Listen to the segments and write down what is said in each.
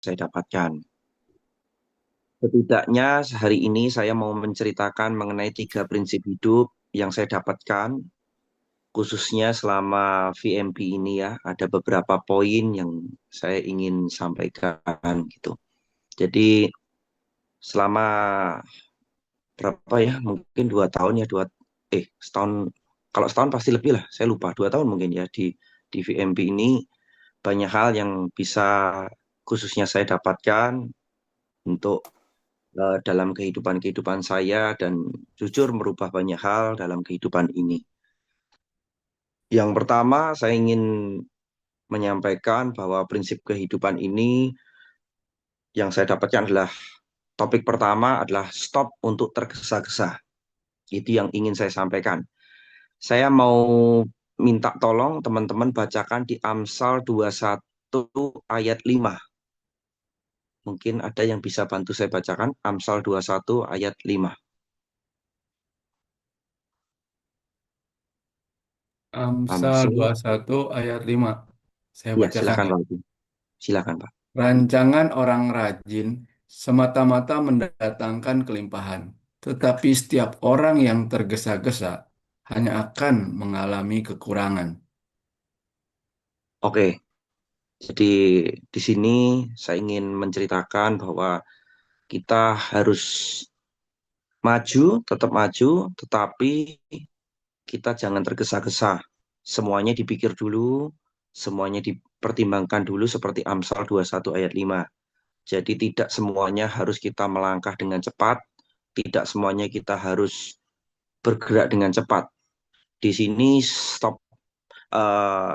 saya dapatkan. Setidaknya hari ini saya mau menceritakan mengenai 3 prinsip hidup yang saya dapatkan, khususnya selama VMP ini ya. Ada beberapa poin yang saya ingin sampaikan gitu. Jadi selama berapa ya? Mungkin 2 tahun ya, setahun. Kalau setahun pasti lebih lah. Saya lupa 2 tahun mungkin ya di VMP ini banyak hal yang bisa khususnya saya dapatkan untuk dalam kehidupan-kehidupan saya dan jujur merubah banyak hal dalam kehidupan ini. Yang pertama, saya ingin menyampaikan bahwa prinsip kehidupan ini yang saya dapatkan adalah topik pertama adalah stop untuk tergesa-gesa. Itu yang ingin saya sampaikan. Saya mau minta tolong teman-teman bacakan di Amsal 21 ayat 5. Mungkin ada yang bisa bantu saya bacakan Amsal 21 ayat 5. Amsal Amsal, 21 ayat 5. Saya ya bacakan silakan ya. Pak. Silakan Pak. Rancangan orang rajin semata-mata mendatangkan kelimpahan, tetapi setiap orang yang tergesa-gesa hanya akan mengalami kekurangan. Oke, jadi di sini saya ingin menceritakan bahwa kita harus maju, tetap maju, tetapi kita jangan tergesa-gesa. Semuanya dipikir dulu, semuanya dipertimbangkan dulu seperti Amsal 21 ayat 5. Jadi tidak semuanya harus kita melangkah dengan cepat, tidak semuanya kita harus bergerak dengan cepat. Di sini stop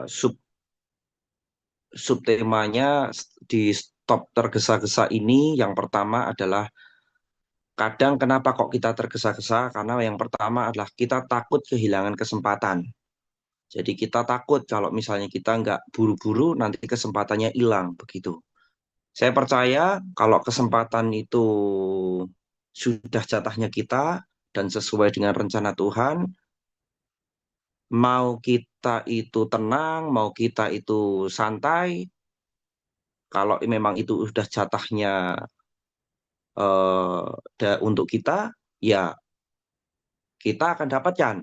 sub subtemanya di stop tergesa-gesa ini yang pertama adalah kadang kenapa kok kita tergesa-gesa? Karena yang pertama adalah kita takut kehilangan kesempatan. Jadi kita takut kalau misalnya kita nggak buru-buru nanti kesempatannya hilang begitu. Saya percaya kalau kesempatan itu sudah jatahnya kita dan sesuai dengan rencana Tuhan, mau kita itu tenang, mau kita itu santai, kalau memang itu sudah jatahnya untuk kita, ya kita akan dapatkan.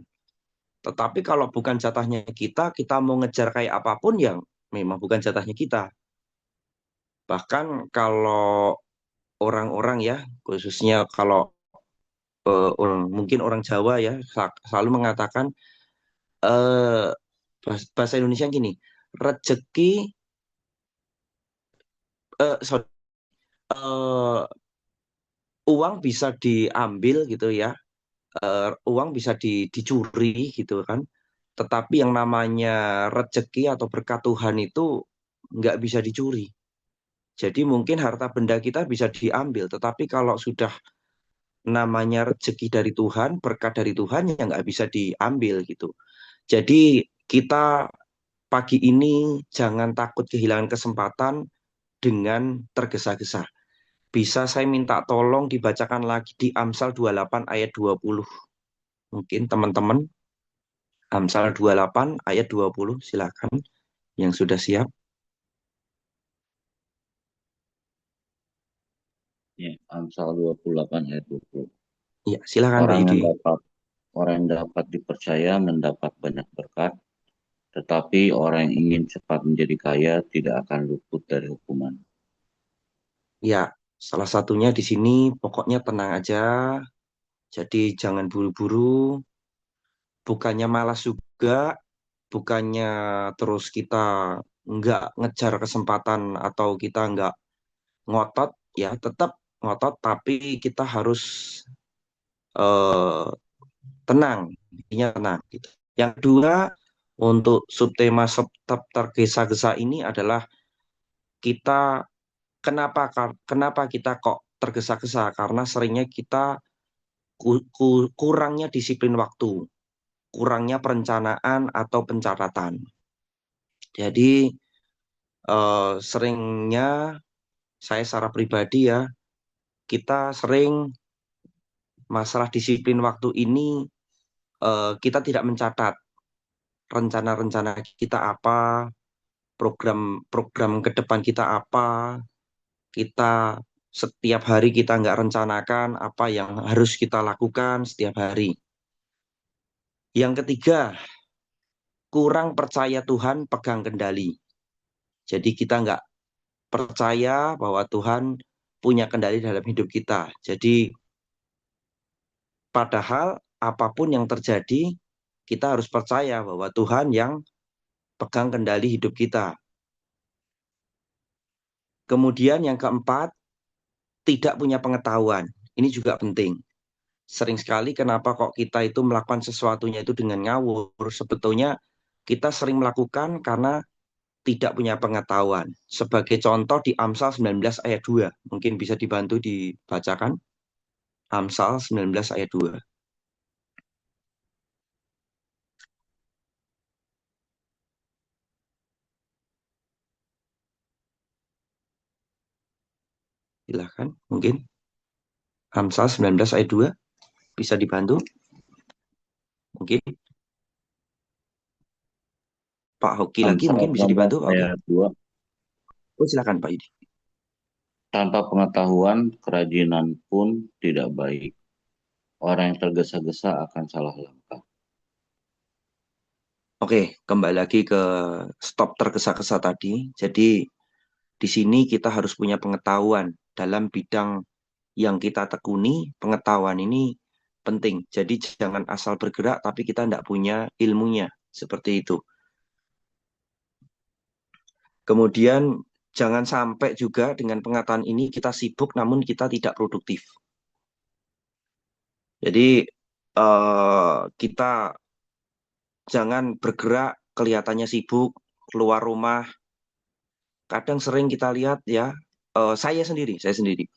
Tetapi kalau bukan jatahnya kita, kita mau ngejar kayak apapun yang memang bukan jatahnya kita. Bahkan kalau orang-orang ya, khususnya kalau mungkin orang Jawa ya, selalu mengatakan eh, bahasa Indonesia gini, rezeki, sorry, eh, uang bisa diambil gitu ya, uang bisa dicuri gitu kan. Tetapi yang namanya rezeki atau berkat Tuhan itu nggak bisa dicuri. Jadi mungkin harta benda kita bisa diambil, tetapi kalau sudah namanya rezeki dari Tuhan, berkat dari Tuhan yang nggak bisa diambil gitu. Jadi kita pagi ini jangan takut kehilangan kesempatan dengan tergesa-gesa. Bisa saya minta tolong dibacakan lagi di Amsal 28 ayat 20. Mungkin teman-teman Amsal 28 ayat 20 silakan yang sudah siap. Ya, Amsal 28 ayat 20. Ya, silakan Pak Orang yang Yudi. dapat orang yang dapat dipercaya mendapat banyak berkat, tetapi orang yang ingin cepat menjadi kaya tidak akan luput dari hukuman. Ya, salah satunya di sini pokoknya tenang aja. Jadi jangan buru-buru, bukannya malas juga, bukannya terus kita nggak ngejar kesempatan atau kita nggak ngotot, ya tetap ngotot, tapi kita harus eh, tenang, intinya tenang gitu. Yang kedua, untuk subtema stop tergesa-gesa ini adalah kita kenapa kita kok tergesa-gesa? Karena seringnya kita kurangnya disiplin waktu, kurangnya perencanaan atau pencatatan. Jadi seringnya saya secara pribadi ya, kita sering masalah disiplin waktu ini kita tidak mencatat rencana-rencana kita apa, program-program ke depan kita apa, kita setiap hari kita nggak rencanakan apa yang harus kita lakukan setiap hari. Yang ketiga, kurang percaya Tuhan, pegang kendali. Jadi kita nggak percaya bahwa Tuhan punya kendali dalam hidup kita. Jadi padahal apapun yang terjadi, kita harus percaya bahwa Tuhan yang pegang kendali hidup kita. Kemudian yang keempat, tidak punya pengetahuan. Ini juga penting. Sering sekali kenapa kok kita itu melakukan sesuatunya itu dengan ngawur. Sebetulnya kita sering melakukan karena tidak punya pengetahuan. Sebagai contoh di Amsal 19 ayat 2. Mungkin bisa dibantu dibacakan. Amsal 19 ayat 2. Silahkan, mungkin. Amsal 19 ayat 2. Bisa dibantu? Mungkin. Pak Hoki lagi Amsal mungkin bisa 19 dibantu, Pak Hoki. ayat 2. Oh, silakan Pak Yudi. Tanpa pengetahuan, kerajinan pun tidak baik. Orang yang tergesa-gesa akan salah langkah. Oke, kembali lagi ke stop tergesa-gesa tadi. Jadi di sini kita harus punya pengetahuan dalam bidang yang kita tekuni. Pengetahuan ini penting. Jadi jangan asal bergerak tapi kita tidak punya ilmunya. Seperti itu. Kemudian jangan sampai juga dengan pengetahuan ini kita sibuk namun kita tidak produktif. Jadi kita jangan bergerak kelihatannya sibuk, keluar rumah. Kadang sering kita lihat ya, saya sendiri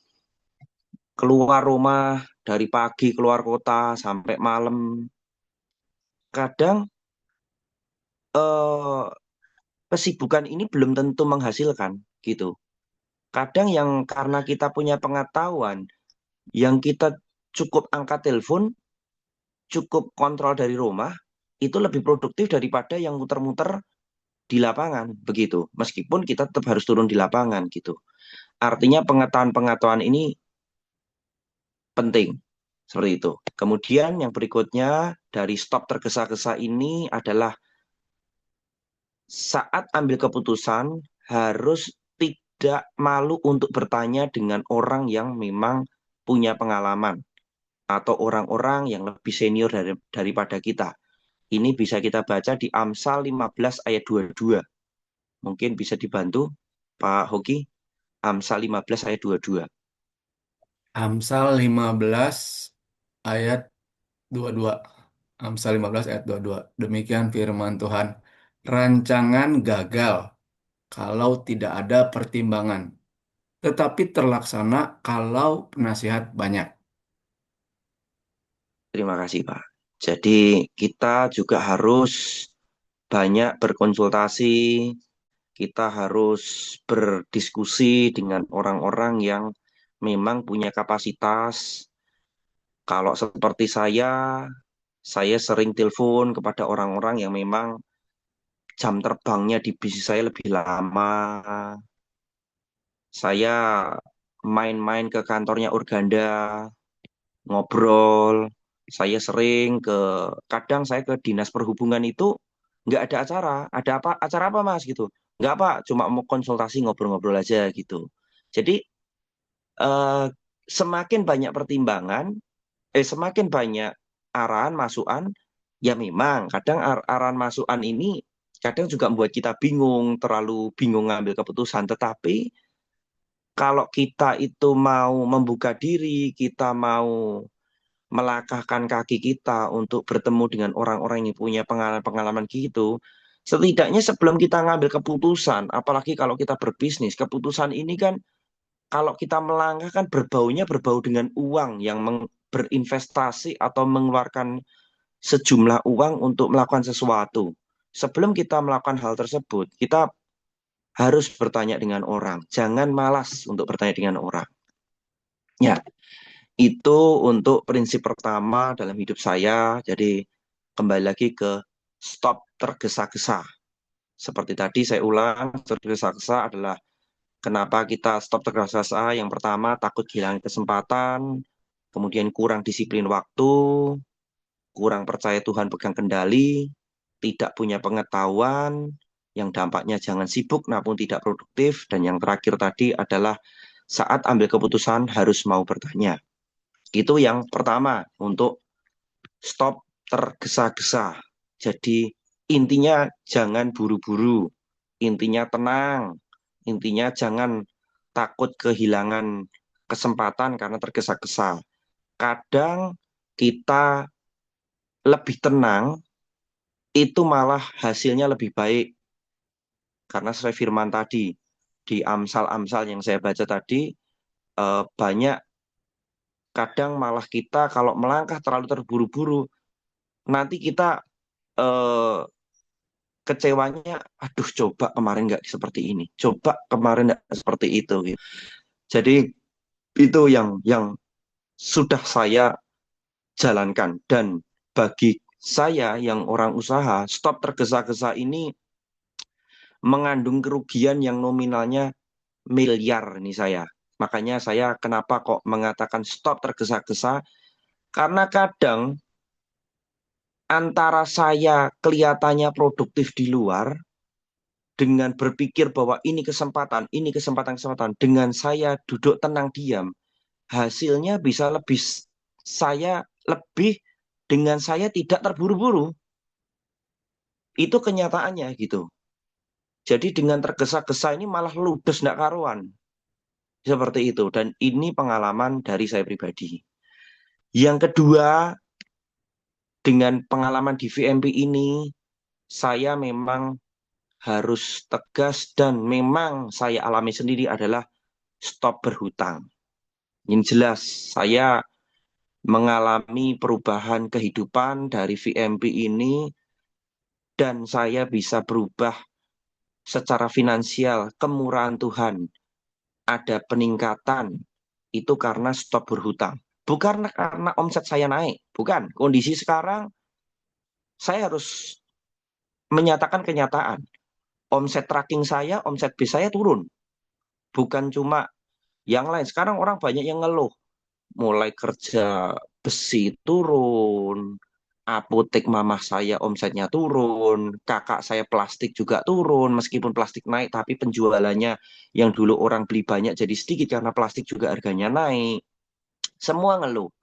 keluar rumah dari pagi keluar kota sampai malam. Kadang eh, kesibukan ini belum tentu menghasilkan gitu. Kadang yang karena kita punya pengetahuan, yang kita cukup angkat telepon, cukup kontrol dari rumah, itu lebih produktif daripada yang muter-muter di lapangan begitu. Meskipun kita tetap harus turun di lapangan gitu. Artinya pengetahuan-pengetahuan ini penting. Seperti itu. Kemudian yang berikutnya dari stop tergesa-gesa ini adalah saat ambil keputusan harus tidak malu untuk bertanya dengan orang yang memang punya pengalaman atau orang-orang yang lebih senior daripada kita. Ini bisa kita baca di Amsal 15 ayat 22. Mungkin bisa dibantu Pak Hoki. Amsal 15 ayat 22. Amsal 15 ayat 22. Amsal 15 ayat 22. Demikian firman Tuhan. Rancangan gagal kalau tidak ada pertimbangan, tetapi terlaksana kalau penasihat banyak. Terima kasih Pak. Jadi kita juga harus banyak berkonsultasi, kita harus berdiskusi dengan orang-orang yang memang punya kapasitas. Kalau seperti saya sering telepon kepada orang-orang yang memang jam terbangnya di bisnis saya lebih lama. Saya main-main ke kantornya Organda, ngobrol. Saya sering kadang saya ke dinas perhubungan itu nggak ada acara. Ada apa? Acara apa Mas gitu? Nggak Pak, cuma mau konsultasi ngobrol-ngobrol aja gitu. Jadi eh, semakin banyak pertimbangan, semakin banyak arahan, masukan, ya memang kadang arahan masukan ini kadang juga membuat kita bingung, terlalu bingung ngambil keputusan. Tetapi kalau kita itu mau membuka diri, kita mau melangkahkan kaki kita untuk bertemu dengan orang-orang yang punya pengalaman-pengalaman gitu, setidaknya sebelum kita ngambil keputusan, apalagi kalau kita berbisnis, keputusan ini kan kalau kita melangkah kan berbau dengan uang yang berinvestasi atau mengeluarkan sejumlah uang untuk melakukan sesuatu. Sebelum kita melakukan hal tersebut, kita harus bertanya dengan orang. Jangan malas untuk bertanya dengan orang. Ya, itu untuk prinsip pertama dalam hidup saya. Jadi kembali lagi ke stop tergesa-gesa. Seperti tadi saya ulang, tergesa-gesa adalah Kenapa kita stop tergesa-gesa? Yang pertama, takut kehilangan kesempatan, kemudian kurang disiplin waktu, kurang percaya Tuhan pegang kendali, tidak punya pengetahuan, yang dampaknya jangan sibuk namun tidak produktif, dan yang terakhir tadi adalah saat ambil keputusan harus mau bertanya. Itu yang pertama, untuk stop tergesa-gesa. Jadi intinya jangan buru-buru, intinya tenang, intinya jangan takut kehilangan kesempatan karena tergesa-gesa. Kadang kita lebih tenang, itu malah hasilnya lebih baik. Karena sesuai firman tadi, di Amsal-Amsal yang saya baca tadi, banyak kadang malah kita kalau melangkah terlalu terburu-buru, nanti kita eh, kecewanya, aduh coba kemarin nggak seperti ini, coba kemarin nggak seperti itu. Gitu. Jadi itu yang sudah saya jalankan. Dan bagi saya yang orang usaha, stop tergesa-gesa ini mengandung kerugian yang nominalnya miliar nih saya. Makanya saya kenapa kok mengatakan stop tergesa-gesa, karena kadang antara saya kelihatannya produktif di luar, dengan berpikir bahwa ini kesempatan, kesempatan, dengan saya duduk tenang diam, hasilnya bisa lebih saya lebih dengan saya tidak terburu-buru. Itu kenyataannya gitu. Jadi dengan tergesa-gesa ini malah ludes ndak karuan. Seperti itu. Dan ini pengalaman dari saya pribadi. Yang kedua, dengan pengalaman di VMP ini, saya memang harus tegas dan memang saya alami sendiri adalah stop berhutang. Yang jelas, saya mengalami perubahan kehidupan dari VMP ini dan saya bisa berubah secara finansial, kemurahan Tuhan. Ada peningkatan, itu karena stop berhutang. Bukan karena omset saya naik, bukan. Kondisi sekarang, saya harus menyatakan kenyataan. Omset tracking saya, omset bis saya turun. Bukan cuma yang lain. Sekarang orang banyak yang ngeluh. Mulai kerja besi turun, apotek mamah saya omsetnya turun, kakak saya plastik juga turun, meskipun plastik naik, tapi penjualannya yang dulu orang beli banyak jadi sedikit karena plastik juga harganya naik. Semua ngeluh.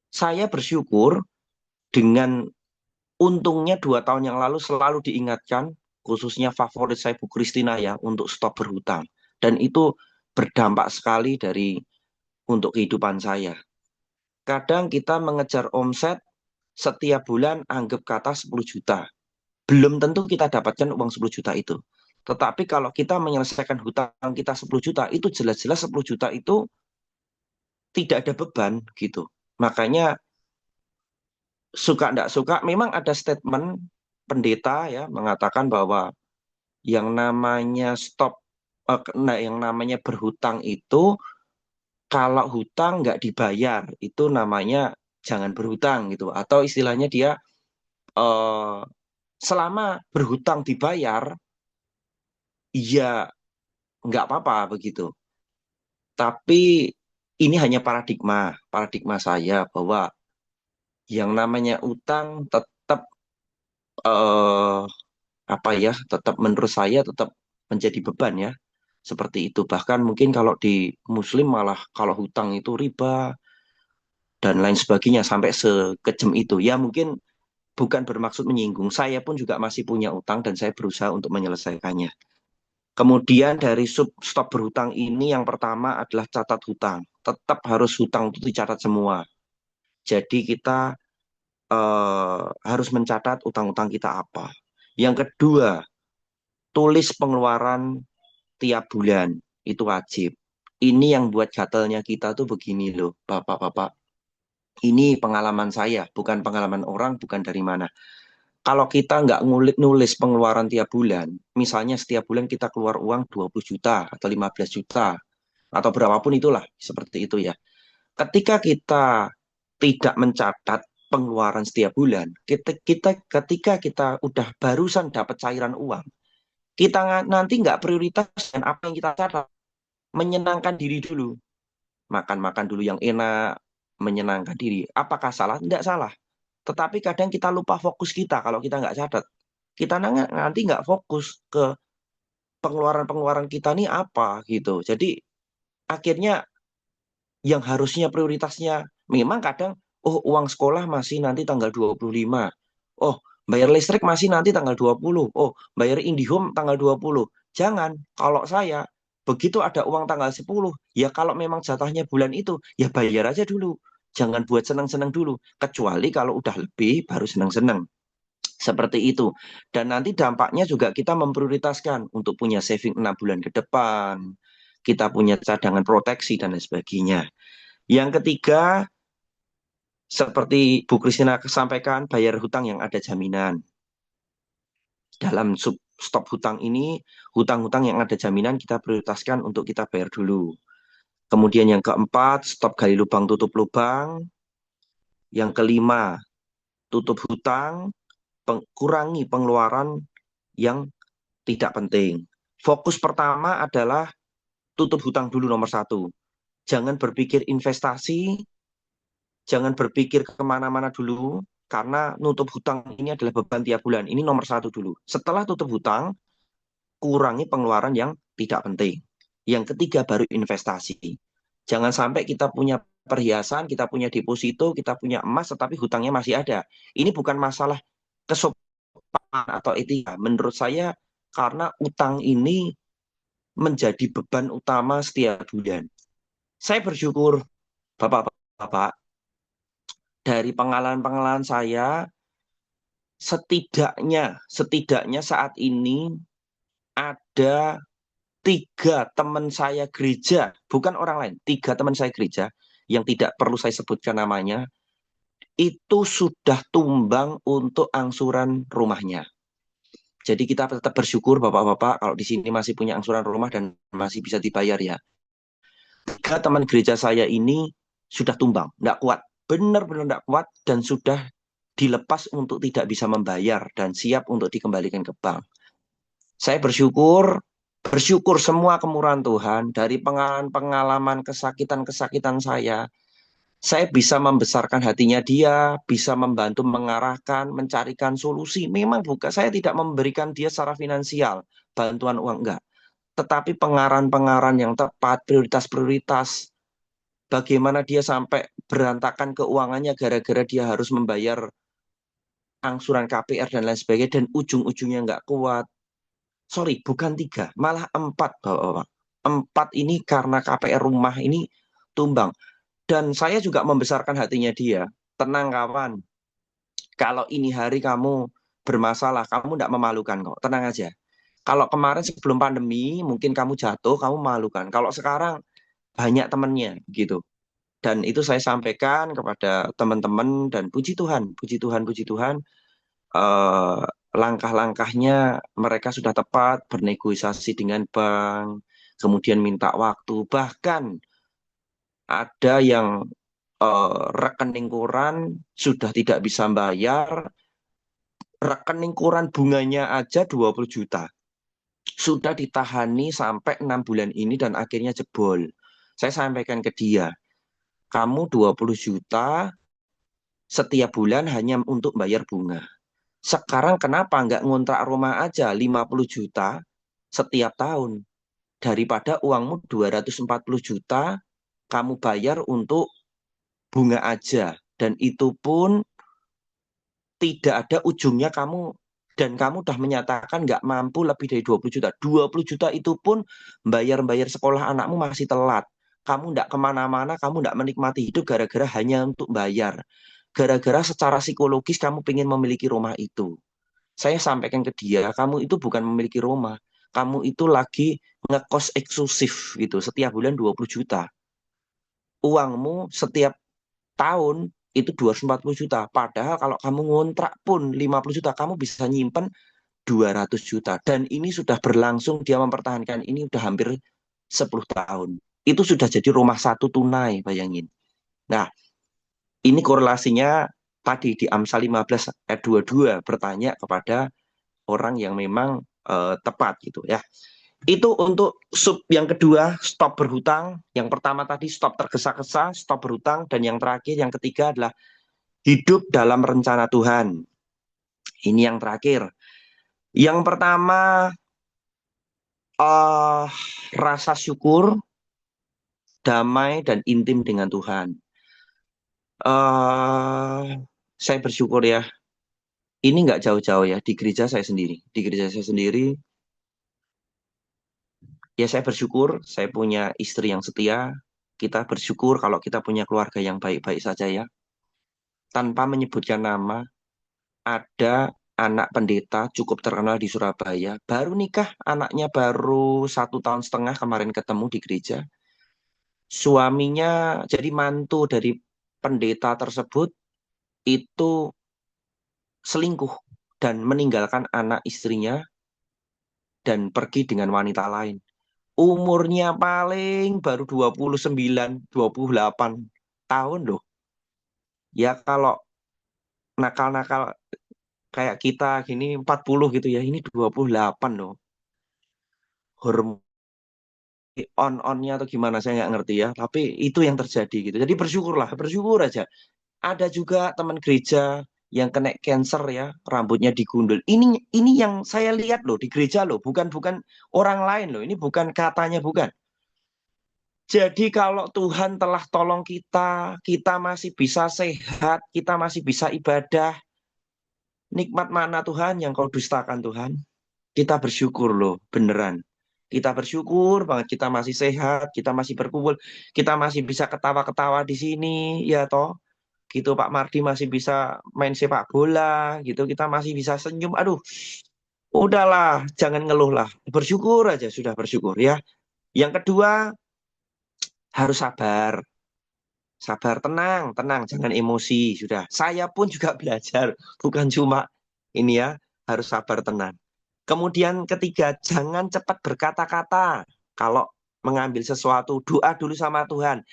Saya bersyukur dengan untungnya 2 tahun yang lalu selalu diingatkan, khususnya favorit saya Bu Kristina ya, untuk stop berhutang. Dan itu berdampak sekali untuk kehidupan saya. Kadang kita mengejar omset setiap bulan anggap kata 10 juta. Belum tentu kita dapatkan uang 10 juta itu. Tetapi kalau kita menyelesaikan hutang kita 10 juta, itu jelas-jelas 10 juta itu tidak ada beban gitu. Makanya suka tidak suka, memang ada statement pendeta ya mengatakan bahwa yang namanya yang namanya berhutang itu, kalau hutang nggak dibayar, itu namanya jangan berhutang gitu. Atau istilahnya dia eh, selama berhutang dibayar, ya nggak apa-apa begitu. Tapi ini hanya paradigma saya bahwa yang namanya utang tetap eh, apa ya, tetap menurut saya tetap menjadi beban ya. Seperti itu. Bahkan mungkin kalau di Muslim malah kalau hutang itu riba dan lain sebagainya sampai sekejam itu. Ya mungkin bukan bermaksud menyinggung. Saya pun juga masih punya utang dan saya berusaha untuk menyelesaikannya. Kemudian dari stop berhutang ini yang pertama adalah catat hutang. Tetap harus hutang itu dicatat semua. Jadi kita harus mencatat utang-utang kita apa. Yang kedua, tulis pengeluaran tiap bulan. Itu wajib. Ini yang buat gatalnya kita tuh begini loh, Bapak-bapak. Ini pengalaman saya, bukan pengalaman orang, bukan dari mana. Kalau kita nggak ngulik nulis pengeluaran tiap bulan, misalnya setiap bulan kita keluar uang 20 juta atau 15 juta, atau berapapun itulah, seperti itu ya. Ketika kita tidak mencatat pengeluaran setiap bulan, ketika kita udah barusan dapat cairan uang, Kita nanti nggak prioritas dan apa yang kita catat, menyenangkan diri dulu. Makan-makan dulu yang enak, menyenangkan diri. Apakah salah? Tidak salah. Tetapi kadang kita lupa fokus kita kalau kita nggak catat. Kita nanti nggak fokus ke pengeluaran-pengeluaran kita nih apa gitu. Jadi akhirnya yang harusnya prioritasnya memang kadang, oh uang sekolah masih nanti tanggal 25. Oh, bayar listrik masih nanti tanggal 20. Oh, bayar IndiHome tanggal 20. Jangan, kalau saya begitu ada uang tanggal 10, ya kalau memang jatahnya bulan itu, ya bayar aja dulu. Jangan buat senang-senang dulu. Kecuali kalau udah lebih baru senang-senang. Seperti itu. Dan nanti dampaknya juga kita memprioritaskan untuk punya saving 6 bulan ke depan. Kita punya cadangan proteksi dan lain sebagainya. Yang ketiga, seperti Bu Kristina sampaikan, bayar hutang yang ada jaminan. Dalam stop hutang ini, hutang-hutang yang ada jaminan kita prioritaskan untuk kita bayar dulu. Kemudian yang keempat, stop gali lubang, tutup lubang. Yang kelima, tutup hutang, kurangi pengeluaran yang tidak penting. Fokus pertama adalah tutup hutang dulu nomor satu. Jangan berpikir investasi, jangan berpikir kemana-mana dulu, karena nutup hutang ini adalah beban tiap bulan. Ini nomor satu dulu. Setelah tutup hutang, kurangi pengeluaran yang tidak penting. Yang ketiga baru investasi. Jangan sampai kita punya perhiasan, kita punya deposito, kita punya emas, tetapi hutangnya masih ada. Ini bukan masalah kesopanan atau etika. Menurut saya, karena utang ini menjadi beban utama setiap bulan. Saya bersyukur, Bapak-Bapak, dari pengalaman-pengalaman saya, setidaknya saat ini ada 3 teman saya gereja, bukan orang lain, 3 teman saya gereja, yang tidak perlu saya sebutkan namanya, itu sudah tumbang untuk angsuran rumahnya. Jadi kita tetap bersyukur Bapak-Bapak kalau di sini masih punya angsuran rumah dan masih bisa dibayar ya. 3 teman gereja saya ini sudah tumbang, tidak kuat, benar-benar tidak kuat dan sudah dilepas untuk tidak bisa membayar dan siap untuk dikembalikan ke bank. Saya bersyukur semua kemurahan Tuhan dari pengalaman kesakitan-kesakitan saya bisa membesarkan hatinya dia, bisa membantu mengarahkan, mencarikan solusi. Memang bukan saya tidak memberikan dia secara finansial, bantuan uang enggak. Tetapi pengarahan-pengarahan yang tepat, prioritas-prioritas, bagaimana dia sampai berantakan keuangannya gara-gara dia harus membayar angsuran KPR dan lain sebagainya, dan ujung-ujungnya nggak kuat. Sorry, bukan 3, malah 4, Bapak-Bapak. 4 ini karena KPR rumah ini tumbang. Dan saya juga membesarkan hatinya dia. Tenang kawan, kalau ini hari kamu bermasalah, kamu tidak memalukan kok. Tenang aja. Kalau kemarin sebelum pandemi, mungkin kamu jatuh, kamu memalukan. Kalau sekarang banyak temannya gitu. Dan itu saya sampaikan kepada teman-teman dan puji Tuhan, puji Tuhan, puji Tuhan. Langkah-langkahnya mereka sudah tepat, bernegosiasi dengan bank, kemudian minta waktu. Bahkan ada yang rekening koran sudah tidak bisa bayar, rekening koran bunganya aja 20 juta. Sudah ditahani sampai 6 bulan ini dan akhirnya jebol. Saya sampaikan ke dia, kamu 20 juta setiap bulan hanya untuk bayar bunga. Sekarang kenapa nggak ngontrak rumah aja 50 juta setiap tahun? Daripada uangmu 240 juta, kamu bayar untuk bunga aja. Dan itu pun tidak ada ujungnya kamu, dan kamu udah menyatakan nggak mampu lebih dari 20 juta. 20 juta itu pun bayar-bayar sekolah anakmu masih telat. Kamu nggak kemana-mana, kamu nggak menikmati hidup gara-gara hanya untuk bayar. Gara-gara secara psikologis kamu pengen memiliki rumah itu. Saya sampaikan ke dia, kamu itu bukan memiliki rumah. Kamu itu lagi ngekos eksklusif gitu, setiap bulan 20 juta. Uangmu setiap tahun itu 240 juta. Padahal kalau kamu ngontrak pun 50 juta, kamu bisa nyimpen 200 juta. Dan ini sudah berlangsung, dia mempertahankan ini udah hampir 10 tahun. Itu sudah jadi rumah satu tunai, bayangin. Nah, ini korelasinya tadi di Amsal 15 ayat 22 bertanya kepada orang yang memang tepat gitu ya. Itu untuk sub yang kedua, stop berhutang. Yang pertama tadi stop tergesa-gesa, stop berhutang, dan yang terakhir, yang ketiga adalah hidup dalam rencana Tuhan. Ini yang terakhir. Yang pertama, rasa syukur, damai, dan intim dengan Tuhan. Saya bersyukur ya. Ini nggak jauh-jauh ya, di gereja saya sendiri. Di gereja saya sendiri, ya saya bersyukur saya punya istri yang setia. Kita bersyukur kalau kita punya keluarga yang baik-baik saja ya. Tanpa menyebutkan nama, ada anak pendeta cukup terkenal di Surabaya. Baru nikah, anaknya baru 1 tahun setengah kemarin ketemu di gereja. Suaminya, jadi mantu dari pendeta tersebut, itu selingkuh dan meninggalkan anak istrinya dan pergi dengan wanita lain. Umurnya paling baru 29, 28 tahun loh. Ya kalau nakal-nakal kayak kita gini 40 gitu ya, ini 28 loh. Hormon on-onnya atau gimana saya nggak ngerti ya, tapi itu yang terjadi gitu. Jadi bersyukurlah, bersyukur aja. Ada juga teman gereja yang kena cancer ya, rambutnya digundul. Ini yang saya lihat loh di gereja loh, bukan bukan orang lain loh. Ini bukan katanya bukan. Jadi kalau Tuhan telah tolong kita, kita masih bisa sehat, kita masih bisa ibadah. Nikmat mana Tuhan yang kau dustakan Tuhan? Kita bersyukur loh, beneran. Kita bersyukur banget kita masih sehat, kita masih berkumpul, kita masih bisa ketawa-ketawa di sini, ya toh. Gitu Pak Mardi masih bisa main sepak bola, gitu kita masih bisa senyum. Aduh, udahlah, jangan ngeluh lah. Bersyukur aja sudah bersyukur ya. Yang kedua, harus sabar. Sabar, tenang, tenang, jangan emosi. Sudah, saya pun juga belajar, bukan cuma ini ya, harus sabar, tenang. Kemudian ketiga, jangan cepat berkata-kata. Kalau mengambil sesuatu, doa dulu sama Tuhan.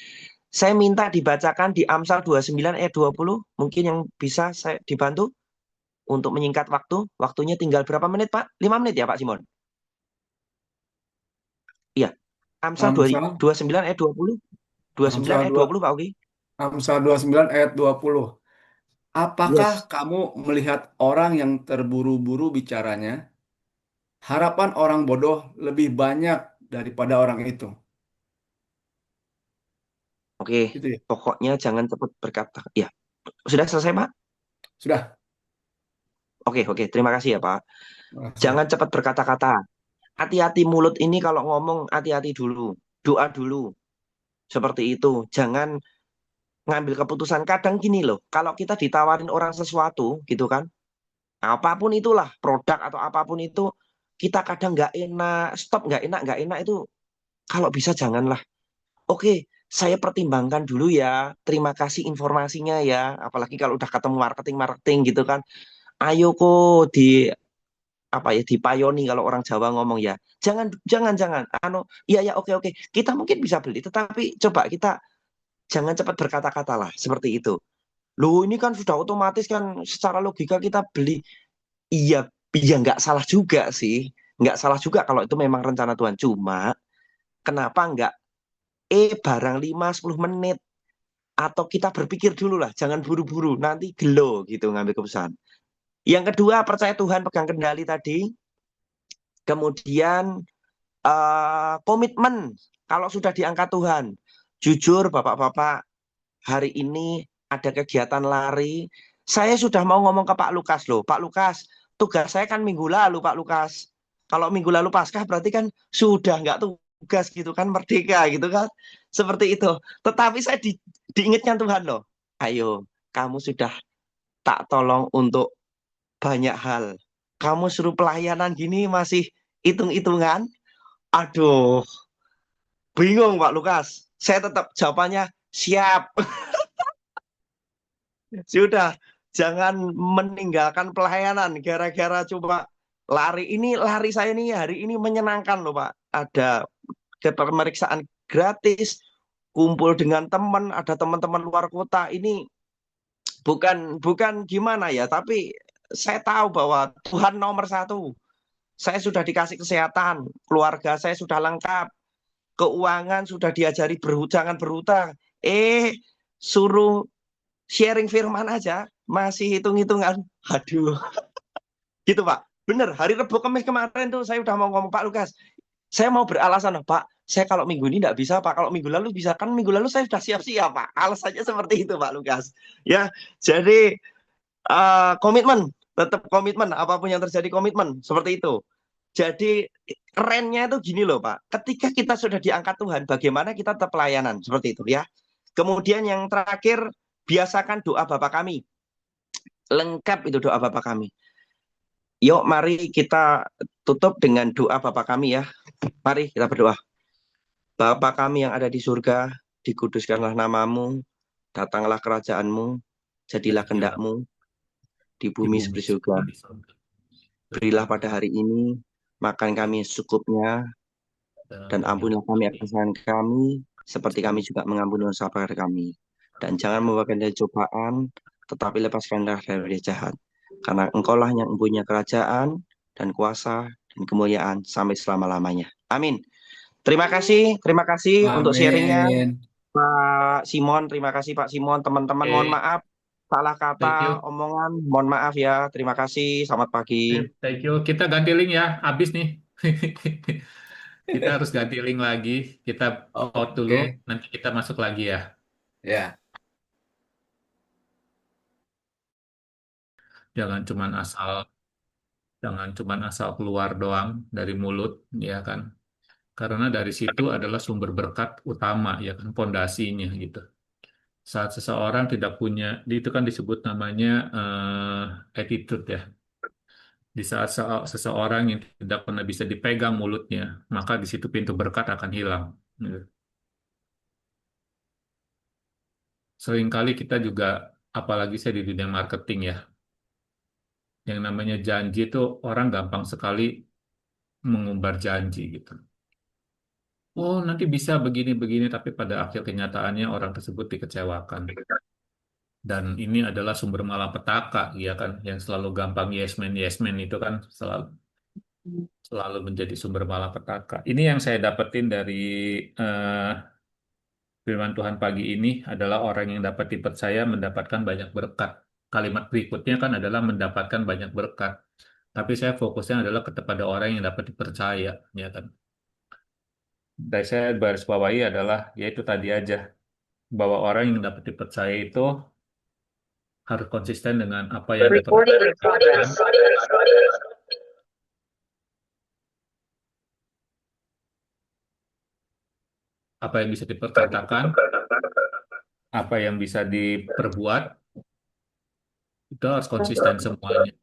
Saya minta dibacakan di Amsal 29 ayat 20. Mungkin yang bisa saya dibantu untuk menyingkat waktu. Waktunya tinggal berapa menit, Pak? 5 menit ya, Pak Simon? Iya. Amsal Amsal 29 ayat 20. 29 Amsal ayat 2 20, Pak Oki. Amsal 29 ayat 20. Apakah Yes. kamu melihat orang yang terburu-buru bicaranya? Harapan orang bodoh lebih banyak daripada orang itu. Oke. Itu ya. Pokoknya jangan cepat berkata. Ya. Sudah selesai, Pak? Sudah. Oke, oke. Terima kasih ya, Pak. Makasih. Jangan cepat berkata-kata. Hati-hati mulut ini kalau ngomong, hati-hati dulu. Doa dulu. Seperti itu. Jangan ngambil keputusan. Kadang gini loh, kalau kita ditawarin orang sesuatu, gitu kan, apapun itulah, produk atau apapun itu, kita kadang nggak enak, stop nggak enak itu, kalau bisa janganlah. Oke, saya pertimbangkan dulu ya, terima kasih informasinya ya, apalagi kalau udah ketemu marketing-marketing gitu kan, ayo kok di apa ya dipayoni kalau orang Jawa ngomong ya jangan jangan jangan iya ya oke oke kita mungkin bisa beli tetapi coba kita jangan cepat berkata-kata lah seperti itu. Loh ini kan sudah otomatis kan secara logika kita beli. Iya, iya nggak salah juga sih. Nggak salah juga kalau itu memang rencana Tuhan. Cuma kenapa nggak barang 5-10 menit atau kita berpikir dulu lah. Jangan buru-buru. Nanti gelo gitu ngambil keputusan. Yang kedua percaya Tuhan pegang kendali tadi. Kemudian komitmen kalau sudah diangkat Tuhan. Jujur Bapak-Bapak hari ini ada kegiatan lari. Saya sudah mau ngomong ke Pak Lukas loh. Pak Lukas, tugas saya kan minggu lalu Pak Lukas. Kalau minggu lalu Paskah berarti kan sudah nggak tugas gitu kan, merdeka gitu kan. Seperti itu. Tetapi saya diingatkan Tuhan loh. Ayo, kamu sudah tak tolong untuk banyak hal. Kamu suruh pelayanan gini masih hitung-hitungan. Aduh, bingung Pak Lukas. Saya tetap jawabannya siap. Sudah, jangan meninggalkan pelayanan gara-gara coba lari. Ini lari saya ini hari ini menyenangkan loh Pak. Ada pemeriksaan gratis, kumpul dengan teman, ada teman-teman luar kota. Ini bukan bukan gimana ya, tapi saya tahu bahwa Tuhan nomor satu. Saya sudah dikasih kesehatan, keluarga saya sudah lengkap, keuangan sudah diajari jangan berhutang. Suruh sharing firman aja, masih hitung-hitungan. Aduh, gitu Pak. Bener, hari Rebo Kamis kemarin tuh saya udah mau ngomong, Pak Lukas, saya mau beralasan, Pak, saya kalau minggu ini nggak bisa, Pak. Kalau minggu lalu bisa, kan minggu lalu saya sudah siap-siap, Pak. Alasannya seperti itu, Pak Lukas. Ya, jadi komitmen, tetap komitmen, apapun yang terjadi komitmen, seperti itu. Jadi kerennya itu gini loh Pak, ketika kita sudah diangkat Tuhan, bagaimana kita tetap pelayanan, seperti itu ya. Kemudian yang terakhir, biasakan doa Bapa kami. Lengkap itu doa Bapa kami. Yuk mari kita tutup dengan doa Bapa kami ya. Mari kita berdoa. Bapa kami yang ada di surga, dikuduskanlah namamu, datanglah kerajaanmu, jadilah kehendak-mu di di bumi bumi seperti surga. seperti di surga. Berilah pada hari ini makan kami secukupnya, dan ampunilah kami akan kesalahan kami, seperti kami juga mengampuni dosa kepada kami. Dan jangan membawa kami dari cobaan, tetapi lepaskanlah dari jahat. Karena engkaulah yang mempunyai kerajaan, dan kuasa, dan kemuliaan sampai selama-lamanya. Amin. Terima kasih untuk sharingnya Amin. Pak Simon. Terima kasih Pak Simon. Teman-teman Oke, mohon maaf, salah thank you. kata, omongan, mohon maaf ya. Terima kasih, selamat pagi. Thank you. Kita ganti link ya, habis nih. Kita harus ganti link lagi. Kita out dulu, Oke. nanti kita masuk lagi ya. Ya. Jangan cuman asal, keluar doang dari mulut, ya kan? Karena dari situ adalah sumber berkat utama, ya kan, pondasinya gitu. Saat seseorang tidak punya, itu kan disebut namanya attitude ya. Di saat seseorang yang tidak pernah bisa dipegang mulutnya, maka di situ pintu berkat akan hilang. Gitu. Seringkali kita juga, apalagi saya di dunia marketing ya, yang namanya janji itu orang gampang sekali mengumbar janji gitu. Oh, nanti bisa begini-begini, tapi pada akhir kenyataannya orang tersebut dikecewakan. Dan ini adalah sumber malapetaka, ya kan, yang selalu gampang yes man itu kan selalu selalu menjadi sumber malapetaka. Ini yang saya dapetin dari eh, firman Tuhan pagi ini adalah orang yang dapat dipercaya mendapatkan banyak berkat. Kalimat berikutnya kan adalah mendapatkan banyak berkat. Tapi saya fokusnya adalah kepada orang yang dapat dipercaya, ya kan. Dan saya baris bawahi adalah yaitu tadi aja bahwa orang yang dapat dipercaya itu harus konsisten dengan apa yang dapat diperkatakan, apa yang bisa diperkatakan, apa yang bisa diperbuat, itu harus konsisten semuanya.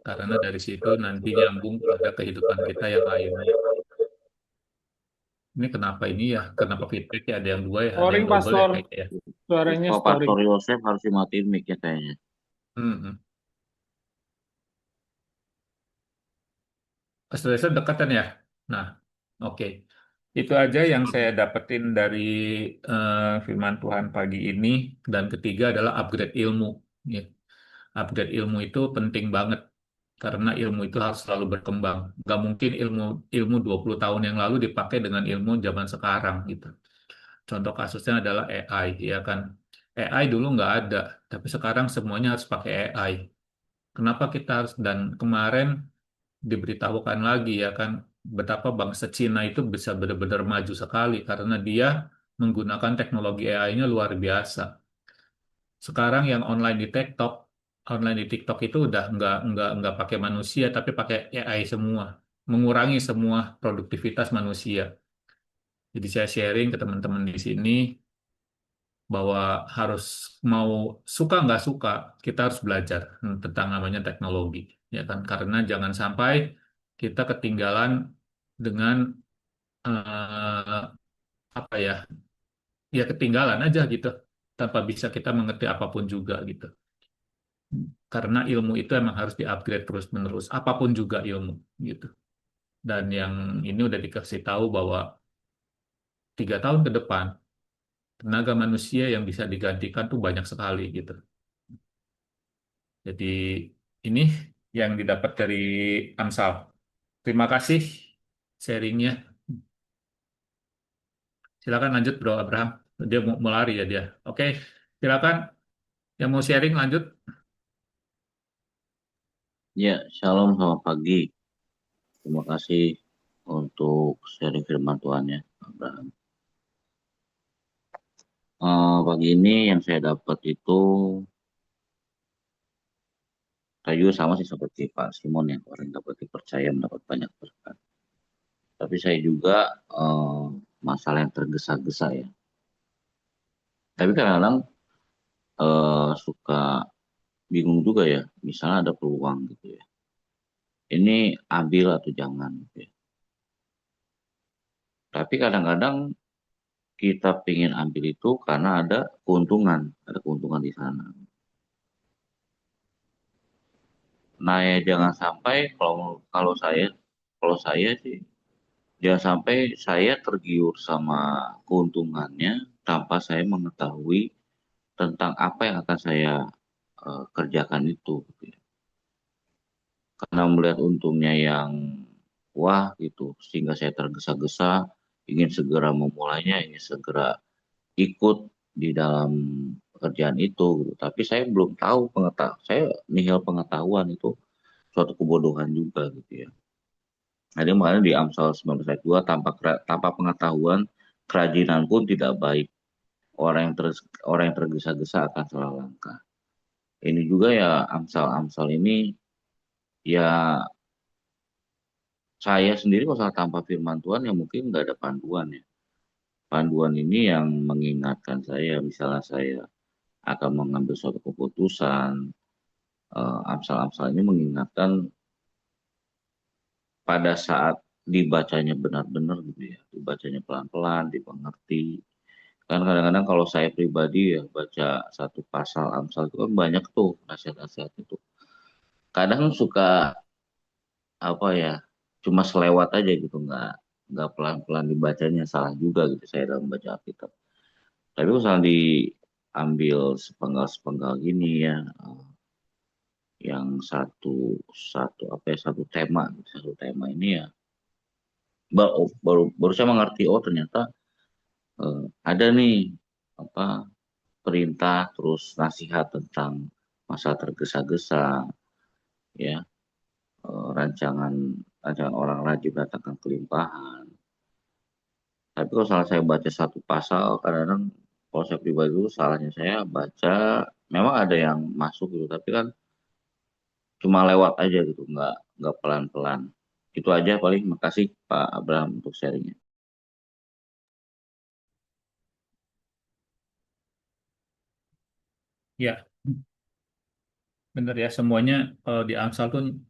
Karena dari situ nanti nyambung pada kehidupan kita yang lainnya. Ini kenapa ini ya? Kenapa feedback ya? Ada yang dua ya? Ada Storing, yang double ya Pastor. kayaknya ya? Suaranya Pak storing. Pastor Yosef harus dimatiin mic-nya kayaknya. Hmm. Stressor dekatan ya? Nah, oke. Itu aja yang saya dapetin dari firman Tuhan pagi ini. Dan ketiga adalah upgrade ilmu. Ya. Upgrade ilmu itu penting banget. Karena ilmu itu harus selalu berkembang. Nggak mungkin ilmu 20 tahun yang lalu dipakai dengan ilmu zaman sekarang gitu. Contoh kasusnya adalah AI, ya kan? AI dulu nggak ada, tapi sekarang semuanya harus pakai AI. Kenapa kita harus, dan kemarin diberitahukan lagi ya kan, betapa bangsa Cina itu bisa benar-benar maju sekali karena dia menggunakan teknologi AI-nya luar biasa. Sekarang yang online di TikTok itu udah nggak pakai manusia, tapi pakai AI semua, mengurangi semua produktivitas manusia. Jadi saya sharing ke teman-teman di sini bahwa harus mau suka nggak suka kita harus belajar tentang namanya teknologi ya kan karena jangan sampai kita ketinggalan dengan eh, apa ya ketinggalan aja gitu tanpa bisa kita mengerti apapun juga gitu karena ilmu itu emang harus diupgrade terus menerus apapun juga ilmu gitu dan yang ini udah dikasih tahu bahwa 3 tahun ke depan tenaga manusia yang bisa digantikan tuh banyak sekali gitu. Jadi ini yang didapat dari Amsal. Terima kasih sharingnya. Silakan lanjut Bro Abraham. Dia mau lari ya dia. Oke, silakan yang mau sharing lanjut. Ya, shalom, selamat pagi. Terima kasih untuk sharing firman Tuhan ya, Abraham. Pagi ini yang saya dapat itu, saya juga sama sih seperti Pak Simon yang orang dapat dipercaya mendapat banyak berkat. Tapi saya juga masalah yang tergesa-gesa ya. Tapi kadang-kadang suka bingung juga ya, misalnya ada peluang gitu ya. Ini ambil atau jangan gitu ya. Tapi kadang-kadang kita ingin ambil itu karena ada keuntungan di sana. Nah ya jangan sampai kalau saya sih jangan sampai saya tergiur sama keuntungannya tanpa saya mengetahui tentang apa yang akan saya kerjakan itu. Gitu ya. Karena melihat untungnya yang wah gitu, sehingga saya tergesa-gesa ingin segera memulainya, ingin segera ikut di dalam pekerjaan itu. Gitu. Tapi saya belum tahu saya nihil pengetahuan itu suatu kebodohan juga gitu ya. Ada makanya di Amsal 19 ayat 2 tanpa pengetahuan kerajinan pun tidak baik. Orang yang tergesa-gesa akan salah langkah. Ini juga ya Amsal ini ya saya sendiri kalau salah tanpa firman Tuhan ya mungkin nggak ada panduan ya. Panduan ini yang mengingatkan saya misalnya saya akan mengambil suatu keputusan. Amsal-amsal ini mengingatkan pada saat dibacanya benar-benar gitu ya, dibacanya pelan-pelan, dimengerti. Kan kadang-kadang kalau saya pribadi ya baca satu pasal Amsal itu kan banyak tuh nasihat-nasihat itu. Kadang suka apa ya, cuma selewat aja gitu, nggak pelan-pelan dibacanya salah juga gitu saya dalam baca Alkitab. Tapi kalau diambil sepenggal-sepenggal gini ya, yang satu tema ini ya baru saya mengerti oh ternyata ada nih apa perintah terus nasihat tentang masa tergesa-gesa ya rancangan rancangan orang rajin mendatangkan kelimpahan. Tapi kalau salah saya baca satu pasal kadang-kadang kalau saya pribadi itu salahnya saya baca memang ada yang masuk gitu tapi kan cuma lewat aja gitu nggak pelan-pelan. Itu aja paling. Makasih Pak Abraham untuk sharingnya. Ya, benar ya. Semuanya di Amsal tuh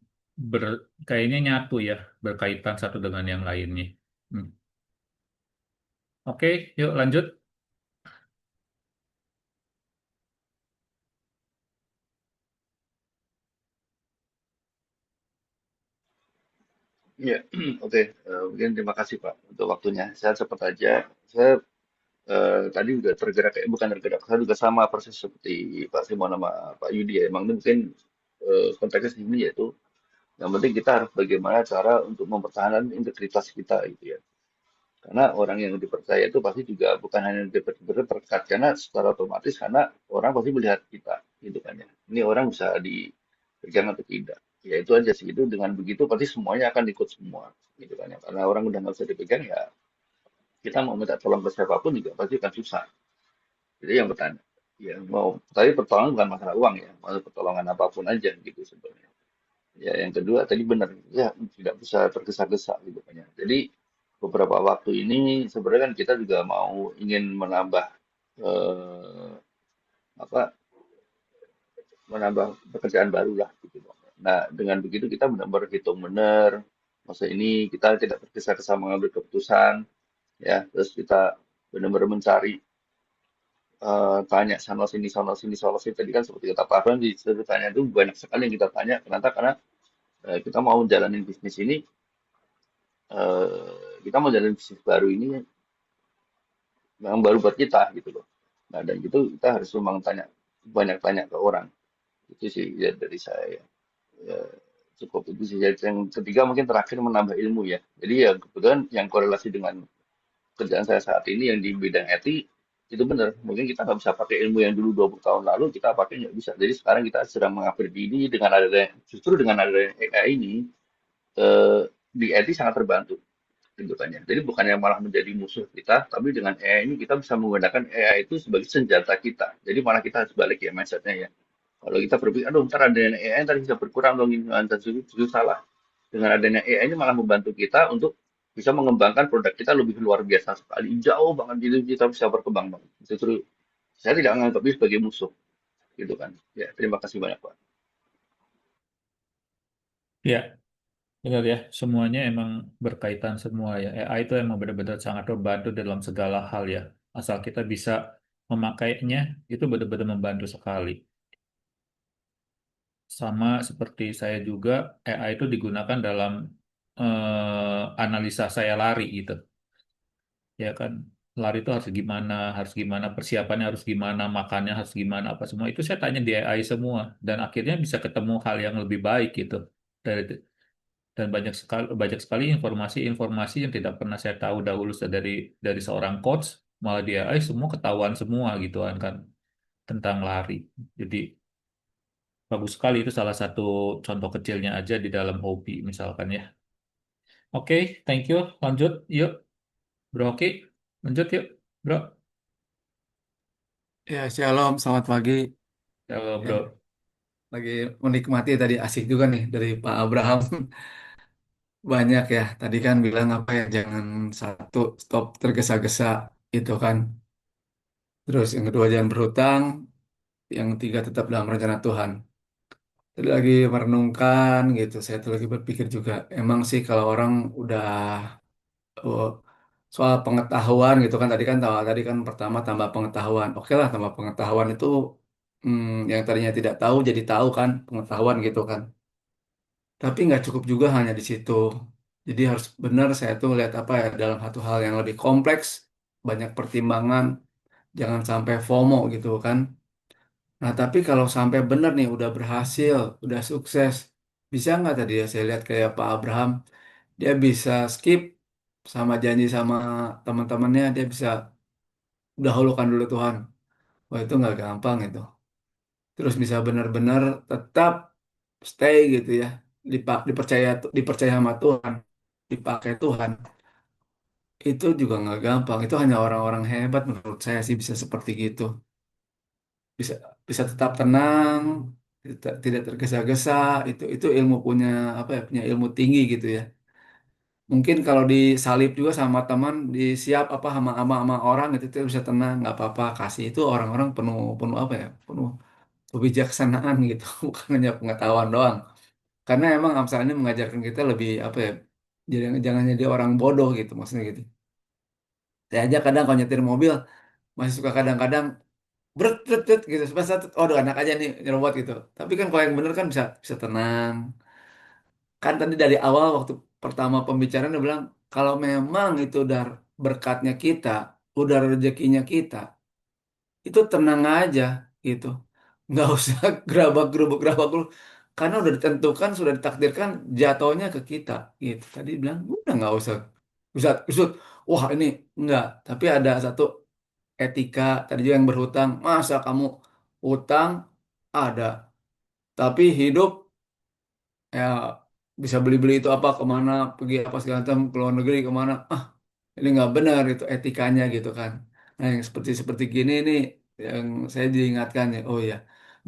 kayaknya nyatu ya, berkaitan satu dengan yang lainnya. Hmm. Oke, yuk lanjut. Iya, oke. Mungkin terima kasih Pak untuk waktunya. Saya cepat aja. Saya tadi juga tergerak, bukan tergerak, saya juga sama persis seperti Pak Simon sama Pak Yudi ya. Emang ini mungkin konteksnya ini yaitu yang penting kita harus bagaimana cara untuk mempertahankan integritas kita gitu ya. Karena orang yang dipercaya itu pasti juga bukan hanya berkat karena secara otomatis karena orang pasti melihat kita gitu kan ya. Ini orang bisa dipegang atau tidak. Ya itu aja sih. Itu dengan begitu pasti semuanya akan ikut semua gitu kan ya. Karena orang udah nggak bisa dipegang ya kita mau minta tolong ke siapapun juga pasti akan susah. Jadi yang bertanya, ya mau tadi pertolongan bukan masalah uang ya, mau pertolongan apapun aja gitu sebenarnya. Ya, yang kedua tadi benar, ya tidak bisa tergesa-gesa gitu kan ya. Jadi beberapa waktu ini sebenarnya kan kita juga mau ingin menambah eh, apa menambah pekerjaan baru lah gitu. Nah, dengan begitu kita benar-benar hitung benar masa ini kita tidak tergesa-gesa mengambil keputusan ya, terus kita benar-benar mencari tanya sana sini tadi kan seperti kata Pak Afan di ceritanya itu banyak sekali yang kita tanya kenapa karena kita mau jalanin bisnis ini kita mau jalanin bisnis baru ini yang baru buat kita gitu loh. Nah dan gitu kita harus memang banyak tanya ke orang. Itu sih ya dari saya. Ya, cukup itu sih. Jadi yang ketiga mungkin terakhir menambah ilmu ya. Jadi ya kebetulan yang korelasi dengan kerjaan saya saat ini yang di bidang IT itu benar. Mungkin kita nggak bisa pakai ilmu yang dulu 20 tahun lalu kita pakai nggak bisa. Jadi sekarang kita sedang mengupgrade ini dengan adanya justru dengan adanya AI ini di IT sangat terbantu tuntutannya. Jadi bukannya malah menjadi musuh kita, tapi dengan AI ini kita bisa menggunakan AI itu sebagai senjata kita. Jadi malah kita harus balik ya mindsetnya ya. Kalau kita berpikir, aduh ntar adanya AI ntar bisa berkurang dong, ntar justru salah. Dengan adanya AI ini malah membantu kita untuk bisa mengembangkan produk kita lebih luar biasa sekali. Jauh banget, jadi kita bisa berkembang banget. Justru saya tidak menganggap ini sebagai musuh. Gitu kan. Ya, terima kasih banyak Pak. Ya, benar ya. Semuanya emang berkaitan semua ya. AI itu emang benar-benar sangat membantu dalam segala hal ya. Asal kita bisa memakainya, itu benar-benar membantu sekali. Sama seperti saya juga, AI itu digunakan dalam analisa saya lari gitu. Ya kan, lari itu harus gimana, persiapannya harus gimana, makannya harus gimana, apa semua. Itu saya tanya di AI semua. Dan akhirnya bisa ketemu hal yang lebih baik gitu. Dari, dan banyak sekali informasi-informasi yang tidak pernah saya tahu dahulu dari seorang coach, malah di AI semua ketahuan semua gitu kan tentang lari. Jadi bagus sekali, itu salah satu contoh kecilnya aja di dalam hobi misalkan ya. Oke, thank you. Lanjut, yuk, Bro. Oke, lanjut yuk, Bro. Ya, shalom, selamat pagi. Halo, Ya, Bro. lagi menikmati tadi asik juga nih dari Pak Abraham. Banyak ya, tadi kan bilang apa ya, jangan satu stop tergesa-gesa itu kan. Terus yang kedua jangan berhutang, yang tiga tetap dalam rencana Tuhan. Tadi lagi merenungkan gitu, saya tuh lagi berpikir juga, emang sih kalau orang udah oh, soal pengetahuan gitu kan, tadi kan pertama tambah pengetahuan. Oke lah, tambah pengetahuan itu yang tadinya tidak tahu jadi tahu kan, pengetahuan gitu kan. Tapi nggak cukup juga hanya di situ. Jadi harus benar saya tuh lihat apa ya dalam satu hal yang lebih kompleks, banyak pertimbangan, jangan sampai FOMO gitu kan. Nah, tapi kalau sampai benar nih udah berhasil, udah sukses, bisa nggak tadi ya saya lihat kayak Pak Abraham, dia bisa skip sama janji sama teman-temannya, dia bisa dahulukan dulu Tuhan. Wah itu nggak gampang itu. Terus bisa benar-benar tetap stay gitu ya, dipercaya dipercaya sama Tuhan, dipakai Tuhan. Itu juga nggak gampang. Itu hanya orang-orang hebat menurut saya sih bisa seperti gitu. Bisa bisa tetap tenang, tidak tergesa-gesa. Itu ilmu punya apa ya? Punya ilmu tinggi gitu ya. Mungkin kalau disalib juga sama teman, disiap apa sama orang gitu, itu bisa tenang, nggak apa-apa. Kasih itu orang-orang penuh penuh apa ya? Penuh kebijaksanaan gitu, bukan hanya pengetahuan doang. Karena emang Amsal ini mengajarkan kita lebih apa ya? Jangan jadi orang bodoh gitu maksudnya gitu. Saya aja kadang kalau nyetir mobil masih suka kadang-kadang bret bret bret gitu pas satu oh aduh, anak aja nih nyerobot gitu tapi kan kalau yang bener kan bisa bisa tenang kan tadi dari awal waktu pertama pembicaraan dia bilang kalau memang itu udah berkatnya kita udah rezekinya kita itu tenang aja gitu nggak usah gerabak gerubuk karena udah ditentukan sudah ditakdirkan jatuhnya ke kita gitu tadi bilang udah nggak usah usah usut wah ini enggak tapi ada satu etika tadi juga yang berhutang masa kamu hutang ada tapi hidup ya bisa beli-beli itu apa kemana pergi apa segala macam ke luar negeri kemana ini nggak benar itu etikanya gitu kan nah yang seperti seperti gini nih yang saya diingatkan ya oh ya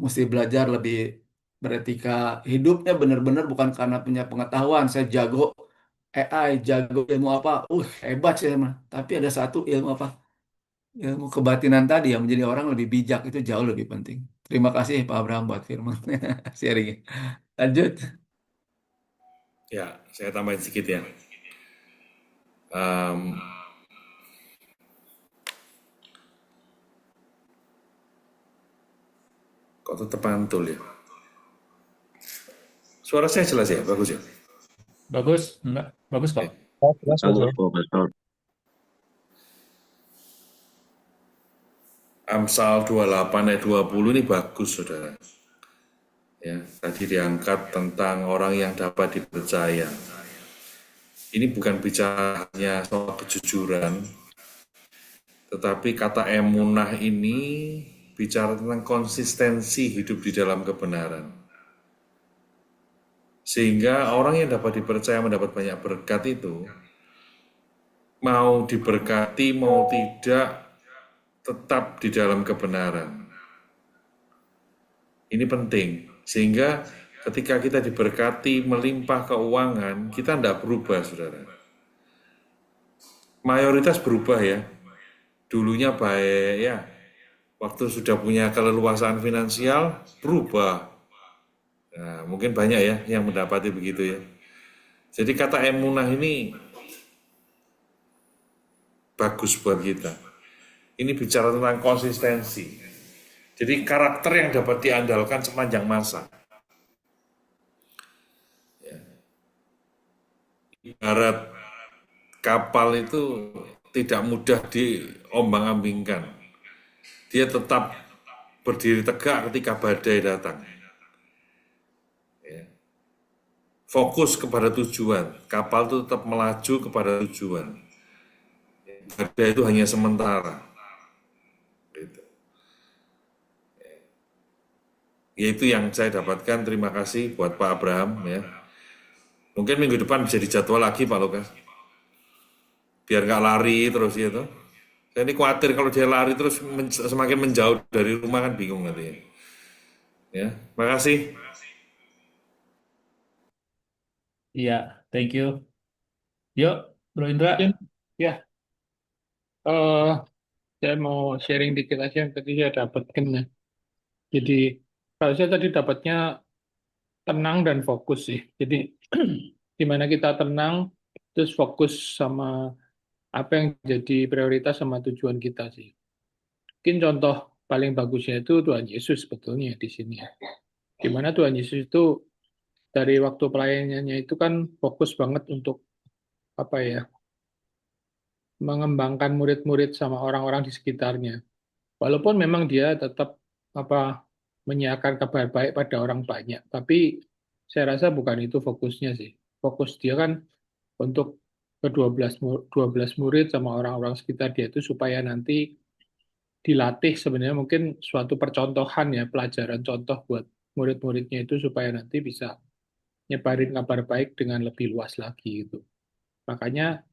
mesti belajar lebih beretika hidupnya benar-benar bukan karena punya pengetahuan saya jago AI jago ilmu apa hebat sih emang tapi ada satu ilmu apa ilmu kebatinan tadi yang menjadi orang lebih bijak itu jauh lebih penting. Terima kasih Pak Abraham buat firman sharing. Lanjut. Ya, saya tambahin sedikit ya. Em, kok tetap mantul ya? Suara saya jelas ya? Bagus ya? Bagus, enggak? Bagus kok. Oke. Jelas, Bagus, Bro. Profesor. Amsal 28 ayat 20 ini bagus, saudara. Ya, tadi diangkat tentang orang yang dapat dipercaya. Ini bukan bicara hanya soal kejujuran, tetapi kata emunah ini bicara tentang konsistensi hidup di dalam kebenaran. Sehingga orang yang dapat dipercaya mendapat banyak berkat itu, mau diberkati mau tidak, tetap di dalam kebenaran. Ini penting, sehingga ketika kita diberkati melimpah keuangan, kita tidak berubah, saudara. Mayoritas berubah ya, dulunya baik ya, waktu sudah punya keleluasaan finansial, berubah. Nah, mungkin banyak ya yang mendapati begitu ya. Jadi kata emunah ini bagus buat kita. Ini bicara tentang konsistensi. Jadi karakter yang dapat diandalkan sepanjang masa. Ibarat kapal itu tidak mudah diombang-ambingkan. Dia tetap berdiri tegak ketika badai datang. Ya. Fokus kepada tujuan. Kapal itu tetap melaju kepada tujuan. Badai itu hanya sementara. Gitu. Itu yang saya dapatkan. Terima kasih buat Pak Abraham ya. Mungkin minggu depan bisa dijadwal lagi Pak Lukas. Biar nggak lari terus gitu. Saya ini khawatir kalau dia lari terus semakin menjauh dari rumah kan bingung nanti. Ya, makasih. Iya, thank you. Yuk, Bro Indra. Mungkin ya, eh saya mau sharing dikit aja yang tadi saya dapatkan ya. Jadi kalau saya tadi dapatnya tenang dan fokus sih. Jadi di mana kita tenang, terus fokus sama apa yang jadi prioritas sama tujuan kita sih. Mungkin contoh paling bagusnya itu Tuhan Yesus sebetulnya di sini ya. Di mana Tuhan Yesus itu dari waktu pelayanannya itu kan fokus banget untuk apa ya, mengembangkan murid-murid sama orang-orang di sekitarnya. Walaupun memang dia tetap apa menyiarkan kabar baik pada orang banyak, tapi saya rasa bukan itu fokusnya sih. Fokus dia kan untuk ke 12 murid sama orang-orang sekitar dia itu supaya nanti dilatih sebenarnya mungkin suatu percontohan ya, pelajaran contoh buat murid-muridnya itu supaya nanti bisa nyebarin kabar baik dengan lebih luas lagi gitu. Makanya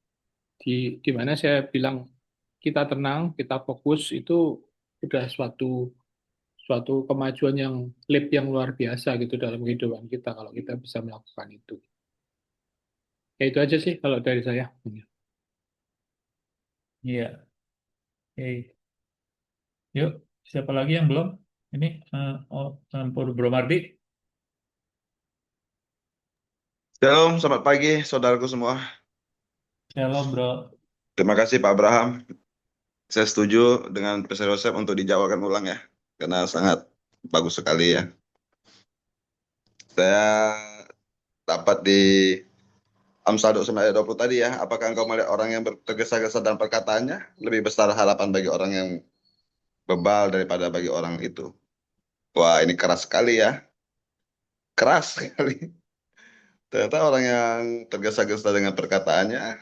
di mana saya bilang kita tenang, kita fokus itu sudah suatu suatu kemajuan yang leap yang luar biasa gitu dalam kehidupan kita kalau kita bisa melakukan itu. Ya itu aja sih kalau dari saya. Iya, oke. Yuk, siapa lagi yang belum? Ini, Bro Mardi. Shalom, selamat pagi saudaraku semua. Shalom, Bro. Terima kasih Pak Abraham. Saya setuju dengan Pastor Yosef untuk dijawabkan ulang ya, karena sangat bagus sekali ya. Saya dapat di Amsal 29 ayat 20 tadi ya, apakah engkau melihat orang yang tergesa-gesa dalam perkataannya, lebih besar harapan bagi orang yang bebal daripada bagi orang itu. Wah, ini keras sekali ya, keras sekali. Ternyata orang yang tergesa-gesa dengan perkataannya,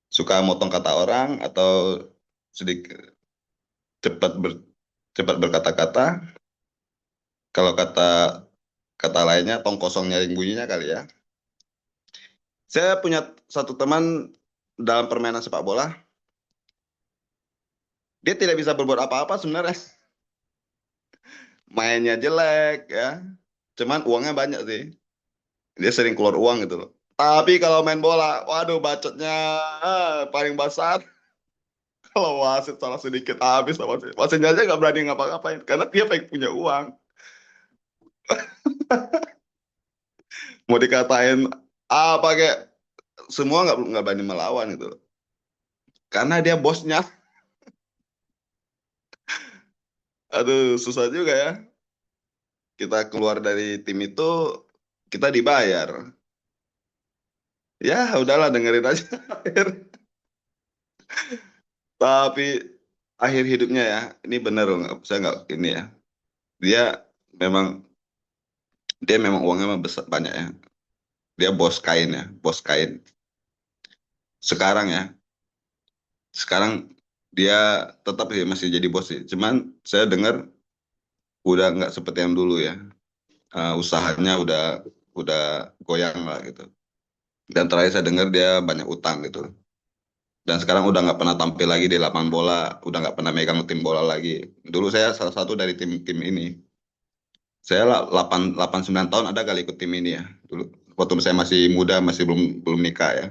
suka motong kata orang atau sedikit cepat berkata-kata. Kalau kata lainnya tong kosong nyaring bunyinya kali ya. Saya punya satu teman dalam permainan sepak bola. Dia tidak bisa berbuat apa-apa sebenarnya. Mainnya jelek ya. Cuman uangnya banyak sih. Dia sering keluar uang gitu loh. Tapi kalau main bola, waduh bacotnya paling basah. Kalau wasit salah sedikit habis sama wasit. Wasitnya aja nggak berani ngapa-ngapain karena dia pengen punya uang. Mau dikatain apa kayak semua nggak berani melawan gitu loh. Karena dia bosnya. Aduh, susah juga ya. Kita keluar dari tim itu, kita dibayar. Ya, udahlah dengerin aja. Tapi akhir hidupnya ya, ini bener loh, saya nggak ini ya. Dia memang Dia memang uangnya memang besar, banyak ya. Dia bos kain ya, bos kain. Sekarang ya, sekarang dia tetap sih masih jadi bos sih. Cuman saya dengar udah nggak seperti yang dulu ya. Usahanya udah goyang lah gitu. Dan terakhir saya dengar dia banyak utang gitu. Dan sekarang udah nggak pernah tampil lagi di lapangan bola, udah nggak pernah megang tim bola lagi. Dulu saya salah satu dari tim ini. Saya 8 9 tahun ada kali ikut tim ini ya. Dulu waktu saya masih muda, masih belum belum nikah ya.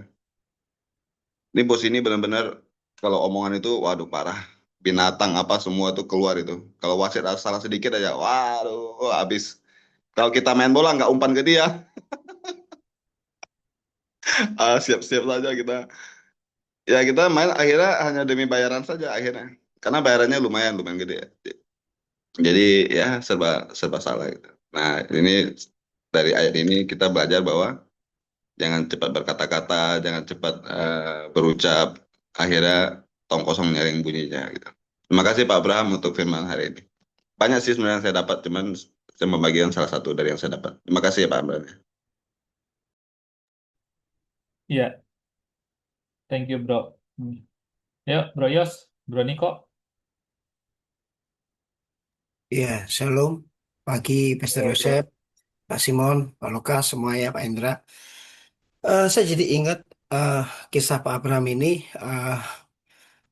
Ini bos ini benar-benar kalau omongan itu waduh parah. Binatang apa semua tuh keluar itu. Kalau wasit salah sedikit aja, waduh habis. Kalau kita main bola nggak umpan ke dia, siap-siap saja kita. Ya kita main akhirnya hanya demi bayaran saja akhirnya. Karena bayarannya lumayan lumayan gede ya. Jadi ya serba serba salah gitu. Nah ini dari ayat ini kita belajar bahwa jangan cepat berkata-kata, jangan cepat berucap. Akhirnya tong kosong nyaring bunyinya gitu. Terima kasih Pak Abraham untuk firman hari ini. Banyak sih sebenarnya yang saya dapat, cuman saya membagikan salah satu dari yang saya dapat. Terima kasih ya Pak Abraham. Iya, thank you bro. Ya, Bro Yos, Bro Niko. Ya, shalom. Pagi, Pastor Yosef, Pak Simon, Pak Lukas, semua ya, Pak Indra. Saya jadi ingat eh, kisah Pak Abraham ini eh,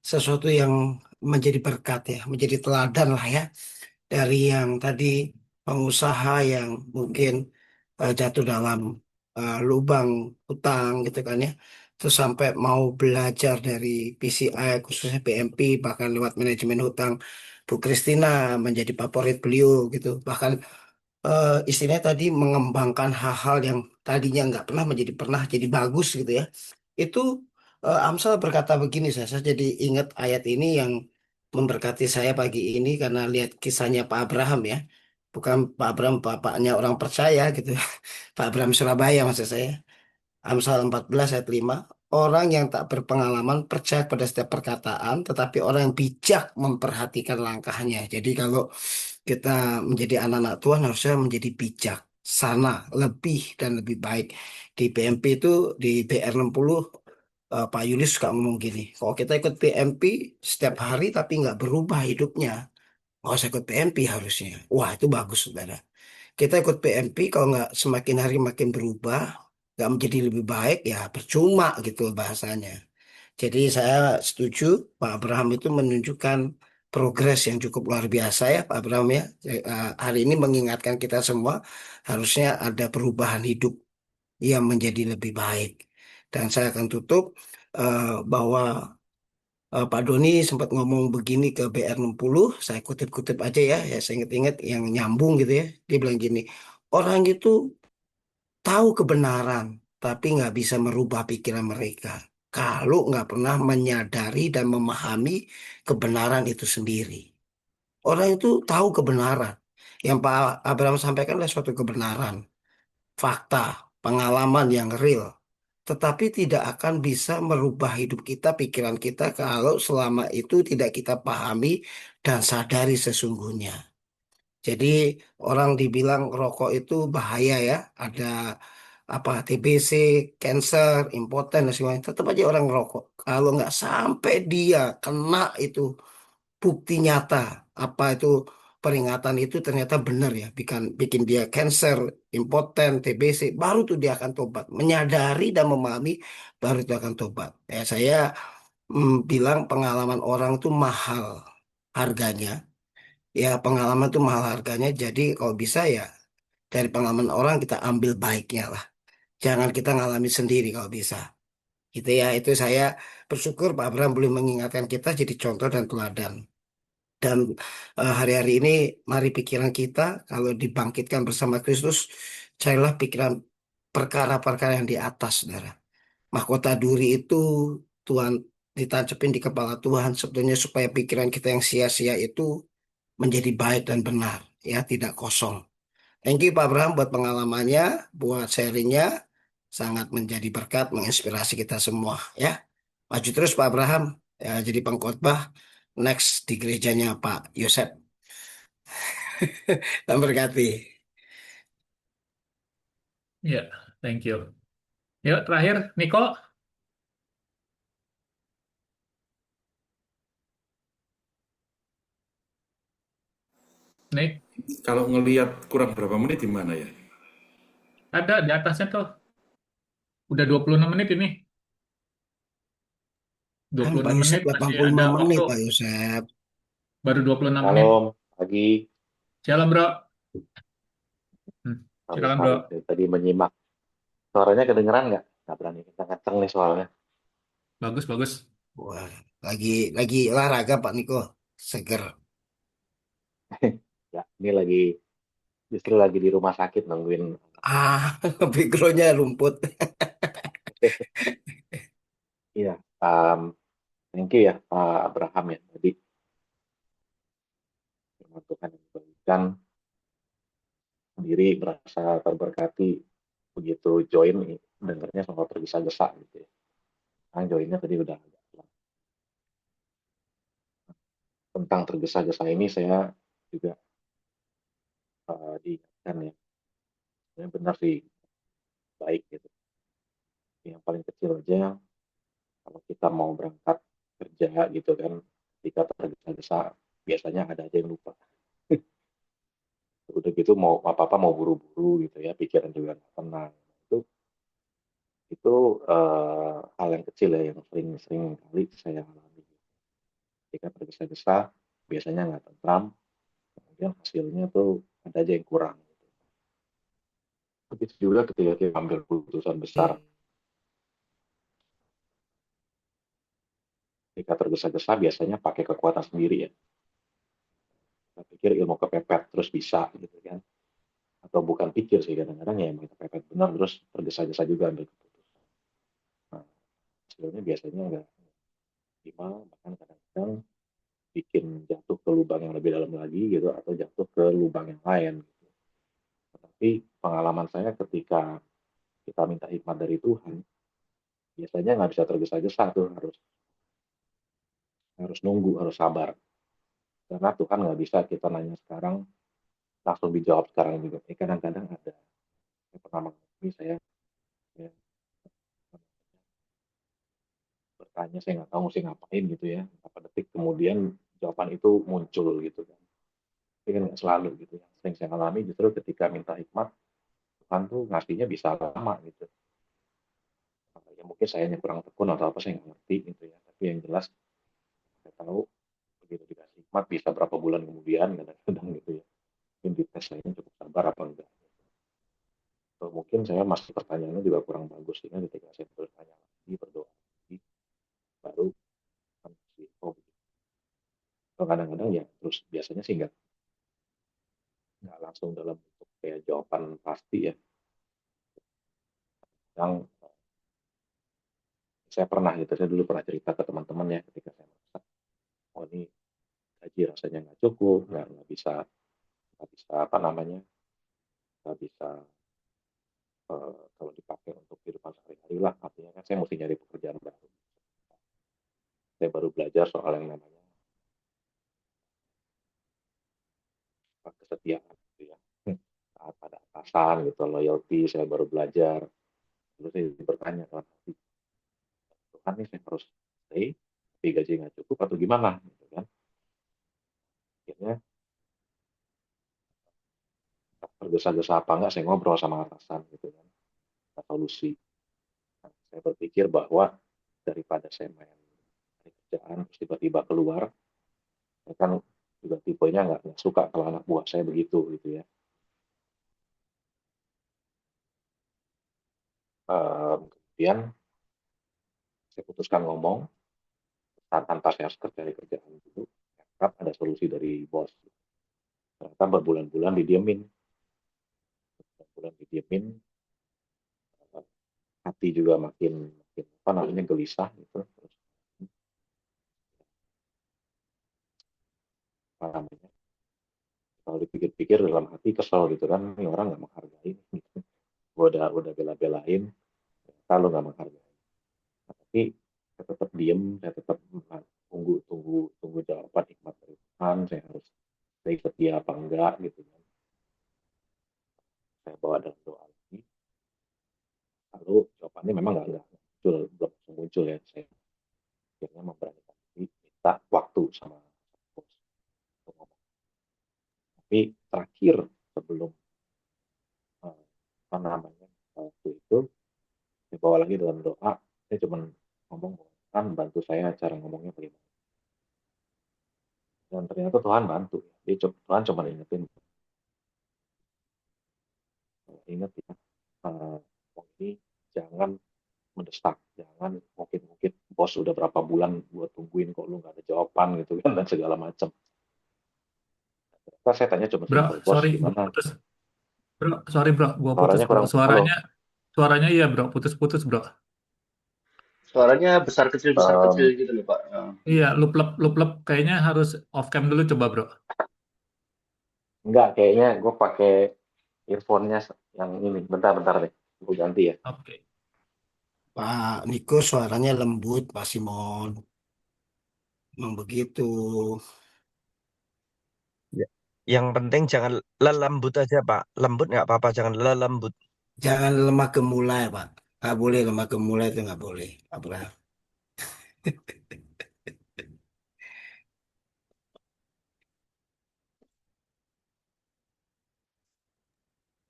sesuatu yang menjadi berkat ya, menjadi teladan lah ya. Dari yang tadi pengusaha yang mungkin jatuh dalam lubang hutang gitu kan ya. Terus sampai mau belajar dari PCI, khususnya PMP, bahkan lewat manajemen hutang, Bu Christina menjadi favorit beliau gitu. Bahkan istilahnya tadi mengembangkan hal-hal yang tadinya nggak pernah menjadi pernah jadi bagus gitu ya. Itu Amsal berkata begini, saya jadi ingat ayat ini yang memberkati saya pagi ini karena lihat kisahnya Pak Abraham ya. Bukan Pak Abraham bapaknya orang percaya gitu. Pak Abraham Surabaya maksud saya. Amsal 14 ayat 5. Orang yang tak berpengalaman percaya pada setiap perkataan, tetapi orang yang bijak memperhatikan langkahnya. Jadi kalau kita menjadi anak-anak Tuhan harusnya menjadi bijak, sana, lebih dan lebih baik. Di PMP itu, di BR 60, Pak Yulis suka ngomong gini, kalau kita ikut PMP setiap hari tapi nggak berubah hidupnya, nggak usah ikut PMP harusnya. Wah, itu bagus, saudara. Kita ikut PMP kalau nggak semakin hari makin berubah, nggak menjadi lebih baik, ya percuma gitu bahasanya. Jadi saya setuju Pak Abraham itu menunjukkan progres yang cukup luar biasa ya Pak Abraham ya. Hari ini mengingatkan kita semua harusnya ada perubahan hidup yang menjadi lebih baik. Dan saya akan tutup bahwa Pak Doni sempat ngomong begini ke BR 60, saya kutip-kutip aja ya, saya ingat-ingat yang nyambung gitu ya. Dia bilang gini, orang itu tahu kebenaran, tapi nggak bisa merubah pikiran mereka. Kalau nggak pernah menyadari dan memahami kebenaran itu sendiri. Orang itu tahu kebenaran. Yang Pak Abraham sampaikan adalah suatu kebenaran, fakta, pengalaman yang real. Tetapi tidak akan bisa merubah hidup kita, pikiran kita kalau selama itu tidak kita pahami dan sadari sesungguhnya. Jadi orang dibilang rokok itu bahaya ya, ada apa TBC, cancer, impoten dan sebagainya. Tetap aja orang ngerokok. Kalau nggak sampai dia kena itu bukti nyata, apa itu peringatan itu ternyata benar ya, bikin bikin dia cancer, impoten, TBC, baru tuh dia akan tobat. Menyadari dan memahami, baru itu akan tobat. Ya saya bilang pengalaman orang itu mahal harganya. Ya pengalaman itu mahal harganya. Jadi kalau bisa ya dari pengalaman orang kita ambil baiknya lah. Jangan kita ngalami sendiri kalau bisa. Gitu ya, itu saya bersyukur Pak Abraham boleh mengingatkan kita jadi contoh dan teladan. Dan hari-hari ini mari pikiran kita kalau dibangkitkan bersama Kristus, carilah pikiran perkara-perkara yang di atas, saudara. Mahkota duri itu Tuhan ditancapin di kepala Tuhan sebetulnya supaya pikiran kita yang sia-sia itu menjadi baik dan benar, ya tidak kosong. Thank you Pak Abraham buat pengalamannya, buat sharingnya, sangat menjadi berkat, menginspirasi kita semua ya. Maju terus Pak Abraham, ya, jadi pengkhotbah next di gerejanya Pak Yosef. Dan berkati. Ya, thank you. Yuk, terakhir, Niko. Nick, Kalau ngelihat kurang berapa menit di mana ya? ada di atasnya tuh. Udah 26 menit ini. Kan 26 Pak Yusef menit masih ada 85 menit waktu. Pak Yusef. Baru 26 menit. Shalom, pagi. Shalom, bro. Sorry, Silakan, bro. sorry. Dari tadi menyimak. Suaranya kedengeran nggak? Nggak berani kenceng-kenceng nih soalnya. Bagus, bagus. Wah, lagi olahraga Pak Niko. Seger. Ya, ini justru lagi di rumah sakit nungguin. Backgroundnya rumput. Iya, thank you ya Pak Abraham ya. Tadi firman Tuhan yang dibagikan sendiri merasa terberkati begitu join nih, dengarnya sama tergesa-gesa gitu ya. Nah, joinnya tadi udah agak pelan. Tentang tergesa-gesa ini saya juga diingatkan ya. Sebenarnya benar sih, baik gitu. Yang paling kecil aja, kalau kita mau berangkat kerja gitu kan, ketika tergesa-gesa biasanya ada aja yang lupa. Udah gitu mau apa-apa mau buru-buru gitu ya, pikiran juga nggak tenang. Itu hal yang kecil ya yang sering kali saya alami. Ketika tergesa-gesa biasanya nggak tentram, kemudian hasilnya tuh ada aja yang kurang. Begitu juga ketika kita ambil keputusan besar, ketika tergesa-gesa biasanya pakai kekuatan sendiri ya. Saya pikir ilmu kepepet terus bisa gitu kan. Atau bukan pikir sih kadang-kadang ya emang kepepet benar terus tergesa-gesa juga ambil keputusan. Nah, hasilnya biasanya nggak optimal, bahkan kadang-kadang bikin jatuh ke lubang yang lebih dalam lagi gitu atau jatuh ke lubang yang lain. Gitu. Tetapi pengalaman saya ketika kita minta hikmat dari Tuhan, biasanya nggak bisa tergesa-gesa tuh harus nunggu, harus sabar. Karena Tuhan nggak bisa kita nanya sekarang langsung dijawab sekarang juga. Kadang-kadang ada yang pernah mengalami saya bertanya saya nggak tahu mesti ngapain gitu ya. Berapa detik kemudian jawaban itu muncul gitu kan. Tapi kan nggak selalu gitu ya. Sering saya alami justru ketika minta hikmat Tuhan tuh ngasihnya bisa lama gitu. Ya mungkin saya yang kurang tekun atau apa saya nggak ngerti gitu ya. Tapi yang jelas saya tahu begitu dikasih hikmat bisa berapa bulan kemudian kadang-kadang gitu ya. Mungkin di tes saya cukup sabar apa enggak. Atau mungkin saya masih pertanyaannya juga kurang bagus ya ketika saya bertanya lagi berdoa lagi baru kan si oh atau kadang-kadang ya terus biasanya sih nggak langsung dalam bentuk kayak jawaban pasti ya. Yang saya pernah gitu, saya dulu pernah cerita ke teman-teman ya ketika saya merasa, oh ini gaji rasanya nggak cukup, nggak bisa apa namanya, nggak bisa kalau dipakai untuk kehidupan sehari-hari lah, artinya kan saya mesti nyari pekerjaan baru. Saya baru belajar soal yang namanya kesetiaan gitu ya. Saat pada atasan gitu, loyalty, saya baru belajar. Terus saya bertanya dalam hati, Tuhan nih saya harus stay, tapi gaji nggak cukup atau gimana gitu kan. Akhirnya tergesa-gesa apa enggak saya ngobrol sama atasan gitu kan, solusi. Nah, saya berpikir bahwa daripada saya main kerjaan terus tiba-tiba keluar, saya kan juga tipenya nggak suka kalau anak buah saya begitu gitu ya. Kemudian saya putuskan ngomong tanpa saya harus cari kerjaan dulu. Harap ada solusi dari bos. Ternyata berbulan-bulan didiemin, hati juga makin apa namanya gelisah gitu. Terus apa namanya? Kalau dipikir-pikir dalam hati kesel gitu kan, ini orang nggak menghargai. Gitu. Gue udah bela-belain, kalau nggak menghargai. Tapi saya tetap diem, saya tetap tunggu jawaban hikmat dari Tuhan. Saya harus stay setia apa enggak gitu kan. Saya bawa dalam doa lagi. lalu jawabannya memang nggak muncul, belum muncul ya. Saya akhirnya memberanikan diri minta waktu sama bos untuk ngomong. Tapi terakhir sebelum apa namanya waktu itu dibawa lagi dalam doa, saya cuma ngomong Tuhan bantu saya cara ngomongnya bagaimana. Dan ternyata Tuhan bantu. Tuhan cuma ingetin, ingat ya, ngomong ini jangan mendesak, jangan mungkin bos udah berapa bulan gue tungguin kok lu nggak ada jawaban gitu kan dan segala macam. Ternyata saya tanya cuma Bro, simpel, bos sorry, gimana? putus. Bro, sorry bro, gua putus Suaranya bro. kurang, halo. Suaranya iya bro, putus-putus bro. Suaranya besar kecil gitu loh Pak. Iya, lup-lup. Kayaknya harus off cam dulu coba bro. Enggak, kayaknya gue pakai earphone-nya yang ini. Bentar deh, gue ganti ya. Oke. Pak Niko suaranya lembut, Pak Simon. Memang begitu. Ya. Yang penting jangan lelembut aja, Pak. Lembut nggak apa-apa, jangan lelembut. Jangan lemah gemulai, Pak. Nggak boleh lemah gemulai itu nggak boleh, Pak Abraham.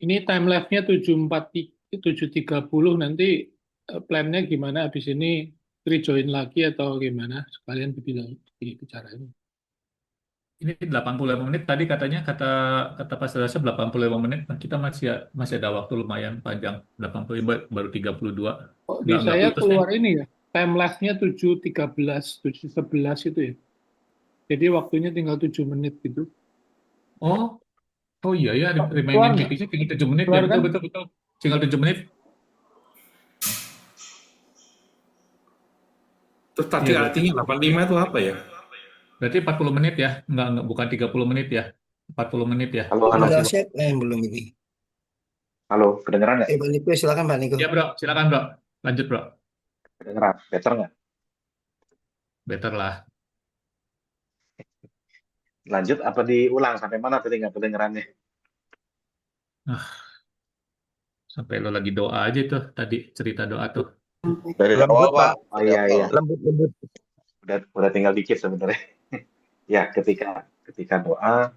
Ini time lapse-nya 7.30 nanti plan-nya gimana habis ini rejoin lagi atau gimana? Sekalian dibicarain. Ini 85 menit tadi katanya kata Pak Serasa 85 menit. Nah, kita masih ada waktu lumayan panjang. 85 baru 32. Kok di Nggak saya putus keluar ini ya? Time lapse-nya 7.13, 7.11 itu ya. Jadi waktunya tinggal 7 menit gitu. Oh iya ya, Keluar remaining nggak? meeting-nya tinggal 7 menit ya. Keluar kan? Betul. Tinggal 7 menit. Terus tadi Iya, berarti artinya 85 itu apa ya? berarti 40 menit ya. Enggak, bukan 30 menit ya. 40 menit ya. Halo, Udah siap yang belum ini. halo, kedengeran nggak? Pak Niko, silakan Pak Niko. Ya bro, silakan bro. Lanjut bro. Kedengeran, better nggak? Better lah. Lanjut apa diulang sampai mana tadi nggak kedengerannya? Sampai lo lagi doa aja tuh tadi cerita doa tuh. Dari Lembut, awal, Pak. Pak. Oh iya. Lembut. Udah tinggal dikit sebenarnya. Ya, ketika doa,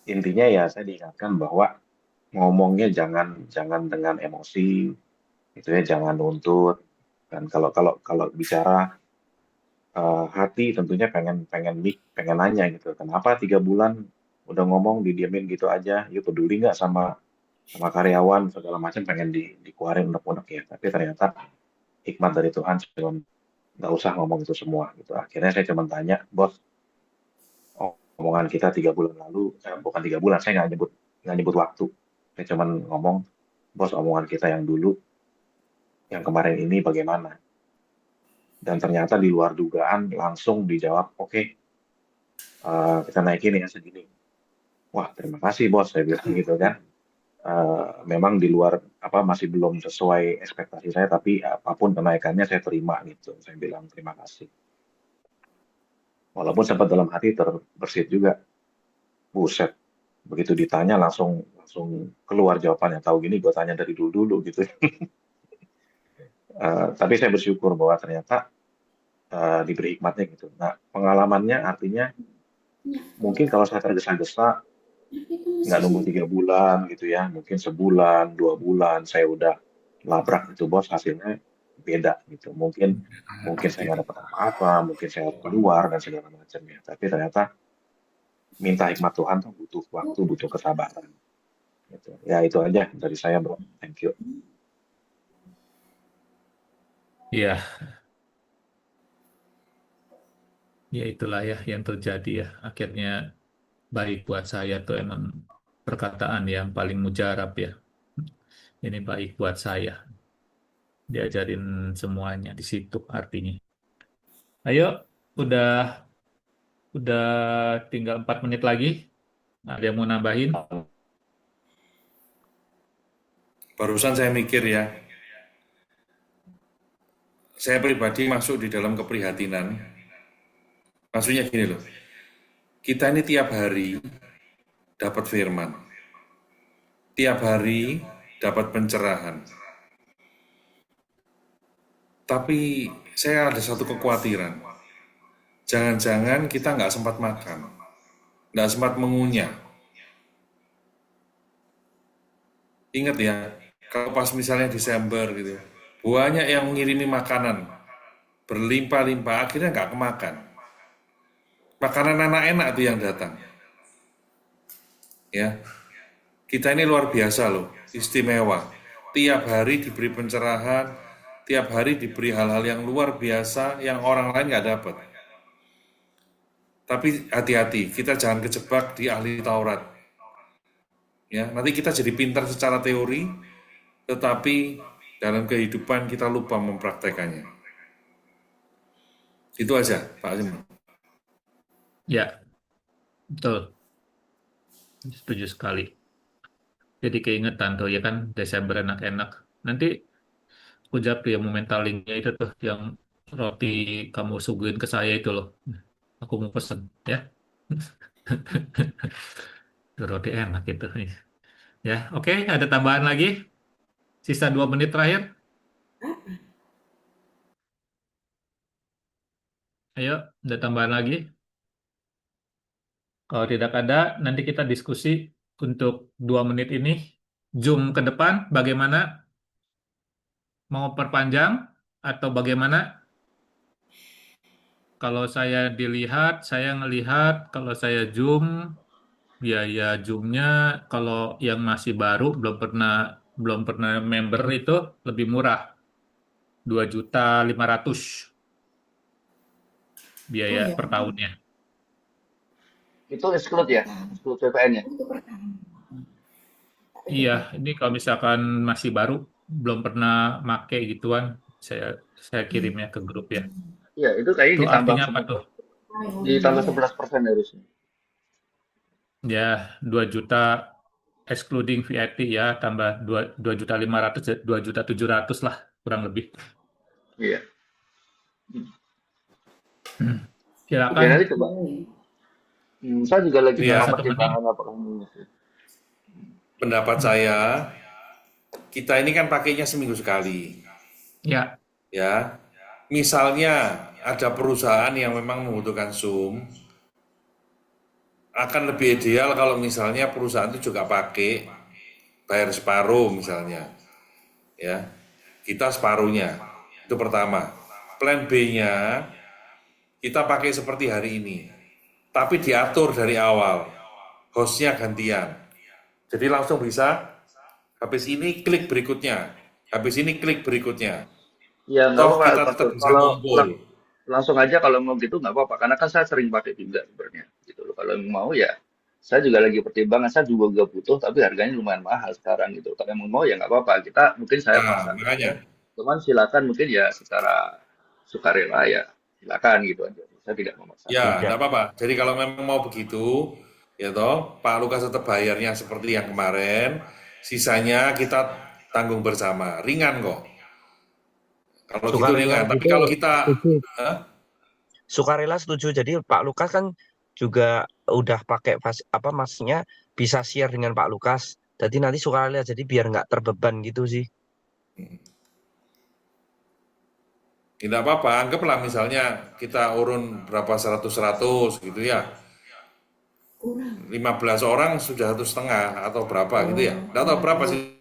intinya ya saya diingatkan bahwa ngomongnya jangan dengan emosi, itu ya, jangan nuntut. Dan kalau bicara hati tentunya pengen nanya gitu, kenapa 3 bulan udah ngomong didiemin gitu aja, yuk peduli nggak sama karyawan segala macam, pengen dikeluarin unek-unek ya. Tapi ternyata hikmat dari Tuhan cuma nggak usah ngomong itu semua gitu. Akhirnya saya cuma tanya, bos, omongan kita 3 bulan lalu, bukan 3 bulan, saya nggak nyebut waktu. Saya cuma ngomong, bos, omongan kita yang dulu, yang kemarin ini bagaimana? Dan ternyata di luar dugaan langsung dijawab, oke, kita naikin ya segini. Wah, terima kasih bos, saya bilang gitu kan. Memang di luar masih belum sesuai ekspektasi saya, tapi apapun kenaikannya saya terima gitu. Saya bilang terima kasih. Walaupun sempat dalam hati terbersit juga. Buset, begitu ditanya langsung keluar jawabannya. Tahu gini gue tanya dari dulu gitu. Tapi saya bersyukur bahwa ternyata diberi hikmatnya gitu. Nah, pengalamannya artinya mungkin kalau saya tergesa-gesa nggak nunggu 3 bulan gitu ya, mungkin sebulan, 2 bulan saya udah labrak itu bos, hasilnya beda gitu. Mungkin saya nggak dapat apa-apa, mungkin saya harus keluar dan segala macam ya. Tapi ternyata minta hikmat Tuhan tuh butuh waktu, butuh kesabaran. Gitu. Ya itu aja dari saya bro. Thank you. Iya. Ya itulah ya yang terjadi ya. Akhirnya baik buat saya tuh emang perkataan yang paling mujarab ya. Ini baik buat saya. Diajarin semuanya di situ artinya. Ayo, udah tinggal 4 menit lagi. Ada yang mau nambahin? Barusan saya mikir ya, saya pribadi masuk di dalam keprihatinan. Maksudnya gini loh, kita ini tiap hari dapat firman. Tiap hari dapat pencerahan. Tapi saya ada satu kekhawatiran. Jangan-jangan kita nggak sempat makan, nggak sempat mengunyah. Ingat ya, kalau pas misalnya Desember gitu, banyak yang ngirimi makanan, berlimpah-limpah, akhirnya nggak kemakan. Makanan enak-enak tuh yang datang. Ya, kita ini luar biasa loh, istimewa. Tiap hari diberi pencerahan, tiap hari diberi hal-hal yang luar biasa yang orang lain nggak dapat. Tapi hati-hati, kita jangan kejebak di ahli Taurat. Ya, nanti kita jadi pintar secara teori, tetapi dalam kehidupan kita lupa mempraktekannya. Itu aja, Pak Simon. Ya, betul. Setuju sekali. Jadi keingetan tuh ya kan, Desember enak-enak. Nanti aku jawab tuh yang momentalingnya itu tuh, yang roti kamu suguhin ke saya itu loh. Aku mau pesen, ya. Itu roti enak itu. Ya, oke, ada tambahan lagi? Sisa 2 menit terakhir. Ayo, ada tambahan lagi? Kalau tidak ada, nanti kita diskusi untuk 2 menit ini. Zoom ke depan, bagaimana? Mau perpanjang atau bagaimana? Kalau saya dilihat, saya ngelihat kalau saya Zoom, biaya Zoom-nya kalau yang masih baru belum pernah member itu lebih murah. 2.500.000 biaya per tahunnya. Itu exclude ya, exclude VPN-nya. Iya, ini kalau misalkan masih baru, belum pernah make gituan, saya kirimnya ke grup ya. Iya, itu kayaknya Itu ditambah artinya apa tuh? ditambah 11% harusnya. Ya, 2 juta excluding VAT ya, tambah 2.500.000, 2.700.000 lah, kurang lebih. Iya. Oke, Silakan. nanti coba. Saya juga lagi Iya. dalam 1 menit. pertimbangan apakah ini. Pendapat saya, kita ini kan pakainya seminggu sekali. Ya, Ya, misalnya ada perusahaan yang memang membutuhkan Zoom, akan lebih ideal kalau misalnya perusahaan itu juga pakai bayar separuh misalnya, ya, kita separuhnya, itu pertama. Plan B-nya kita pakai seperti hari ini, tapi diatur dari awal, hostnya gantian, jadi langsung bisa habis ini klik berikutnya, habis ini klik berikutnya. Ya nggak Toh apa-apa, kita Pak. tetap bisa Kalau ngumpul. langsung aja kalau mau gitu nggak apa-apa, karena kan saya sering pakai juga sebenarnya. Gitu loh. Kalau mau ya, saya juga lagi pertimbangan. Saya juga gak butuh, tapi harganya lumayan mahal sekarang gitu. Kalau mau ya nggak apa-apa. Kita mungkin saya Nah, paksa. makanya. Cuman silakan mungkin ya secara sukarela ya silakan gitu aja. Saya tidak memaksa. Ya, enggak apa-apa. Jadi kalau memang mau begitu, ya toh, Pak Lukas tetap bayarnya seperti yang kemarin, sisanya kita tanggung bersama. Ringan kok. Kalau gitu Sukarela ringan. Tapi gitu kalau kita, setuju. Hah? Sukarela setuju. Jadi Pak Lukas kan juga udah pakai maksudnya bisa share dengan Pak Lukas. Jadi nanti sukarela, jadi biar nggak terbeban gitu sih. Tidak apa-apa, anggaplah misalnya kita urun berapa 100-100 gitu ya. 15 orang sudah 1,5 atau berapa gitu ya. Tidak tahu berapa sih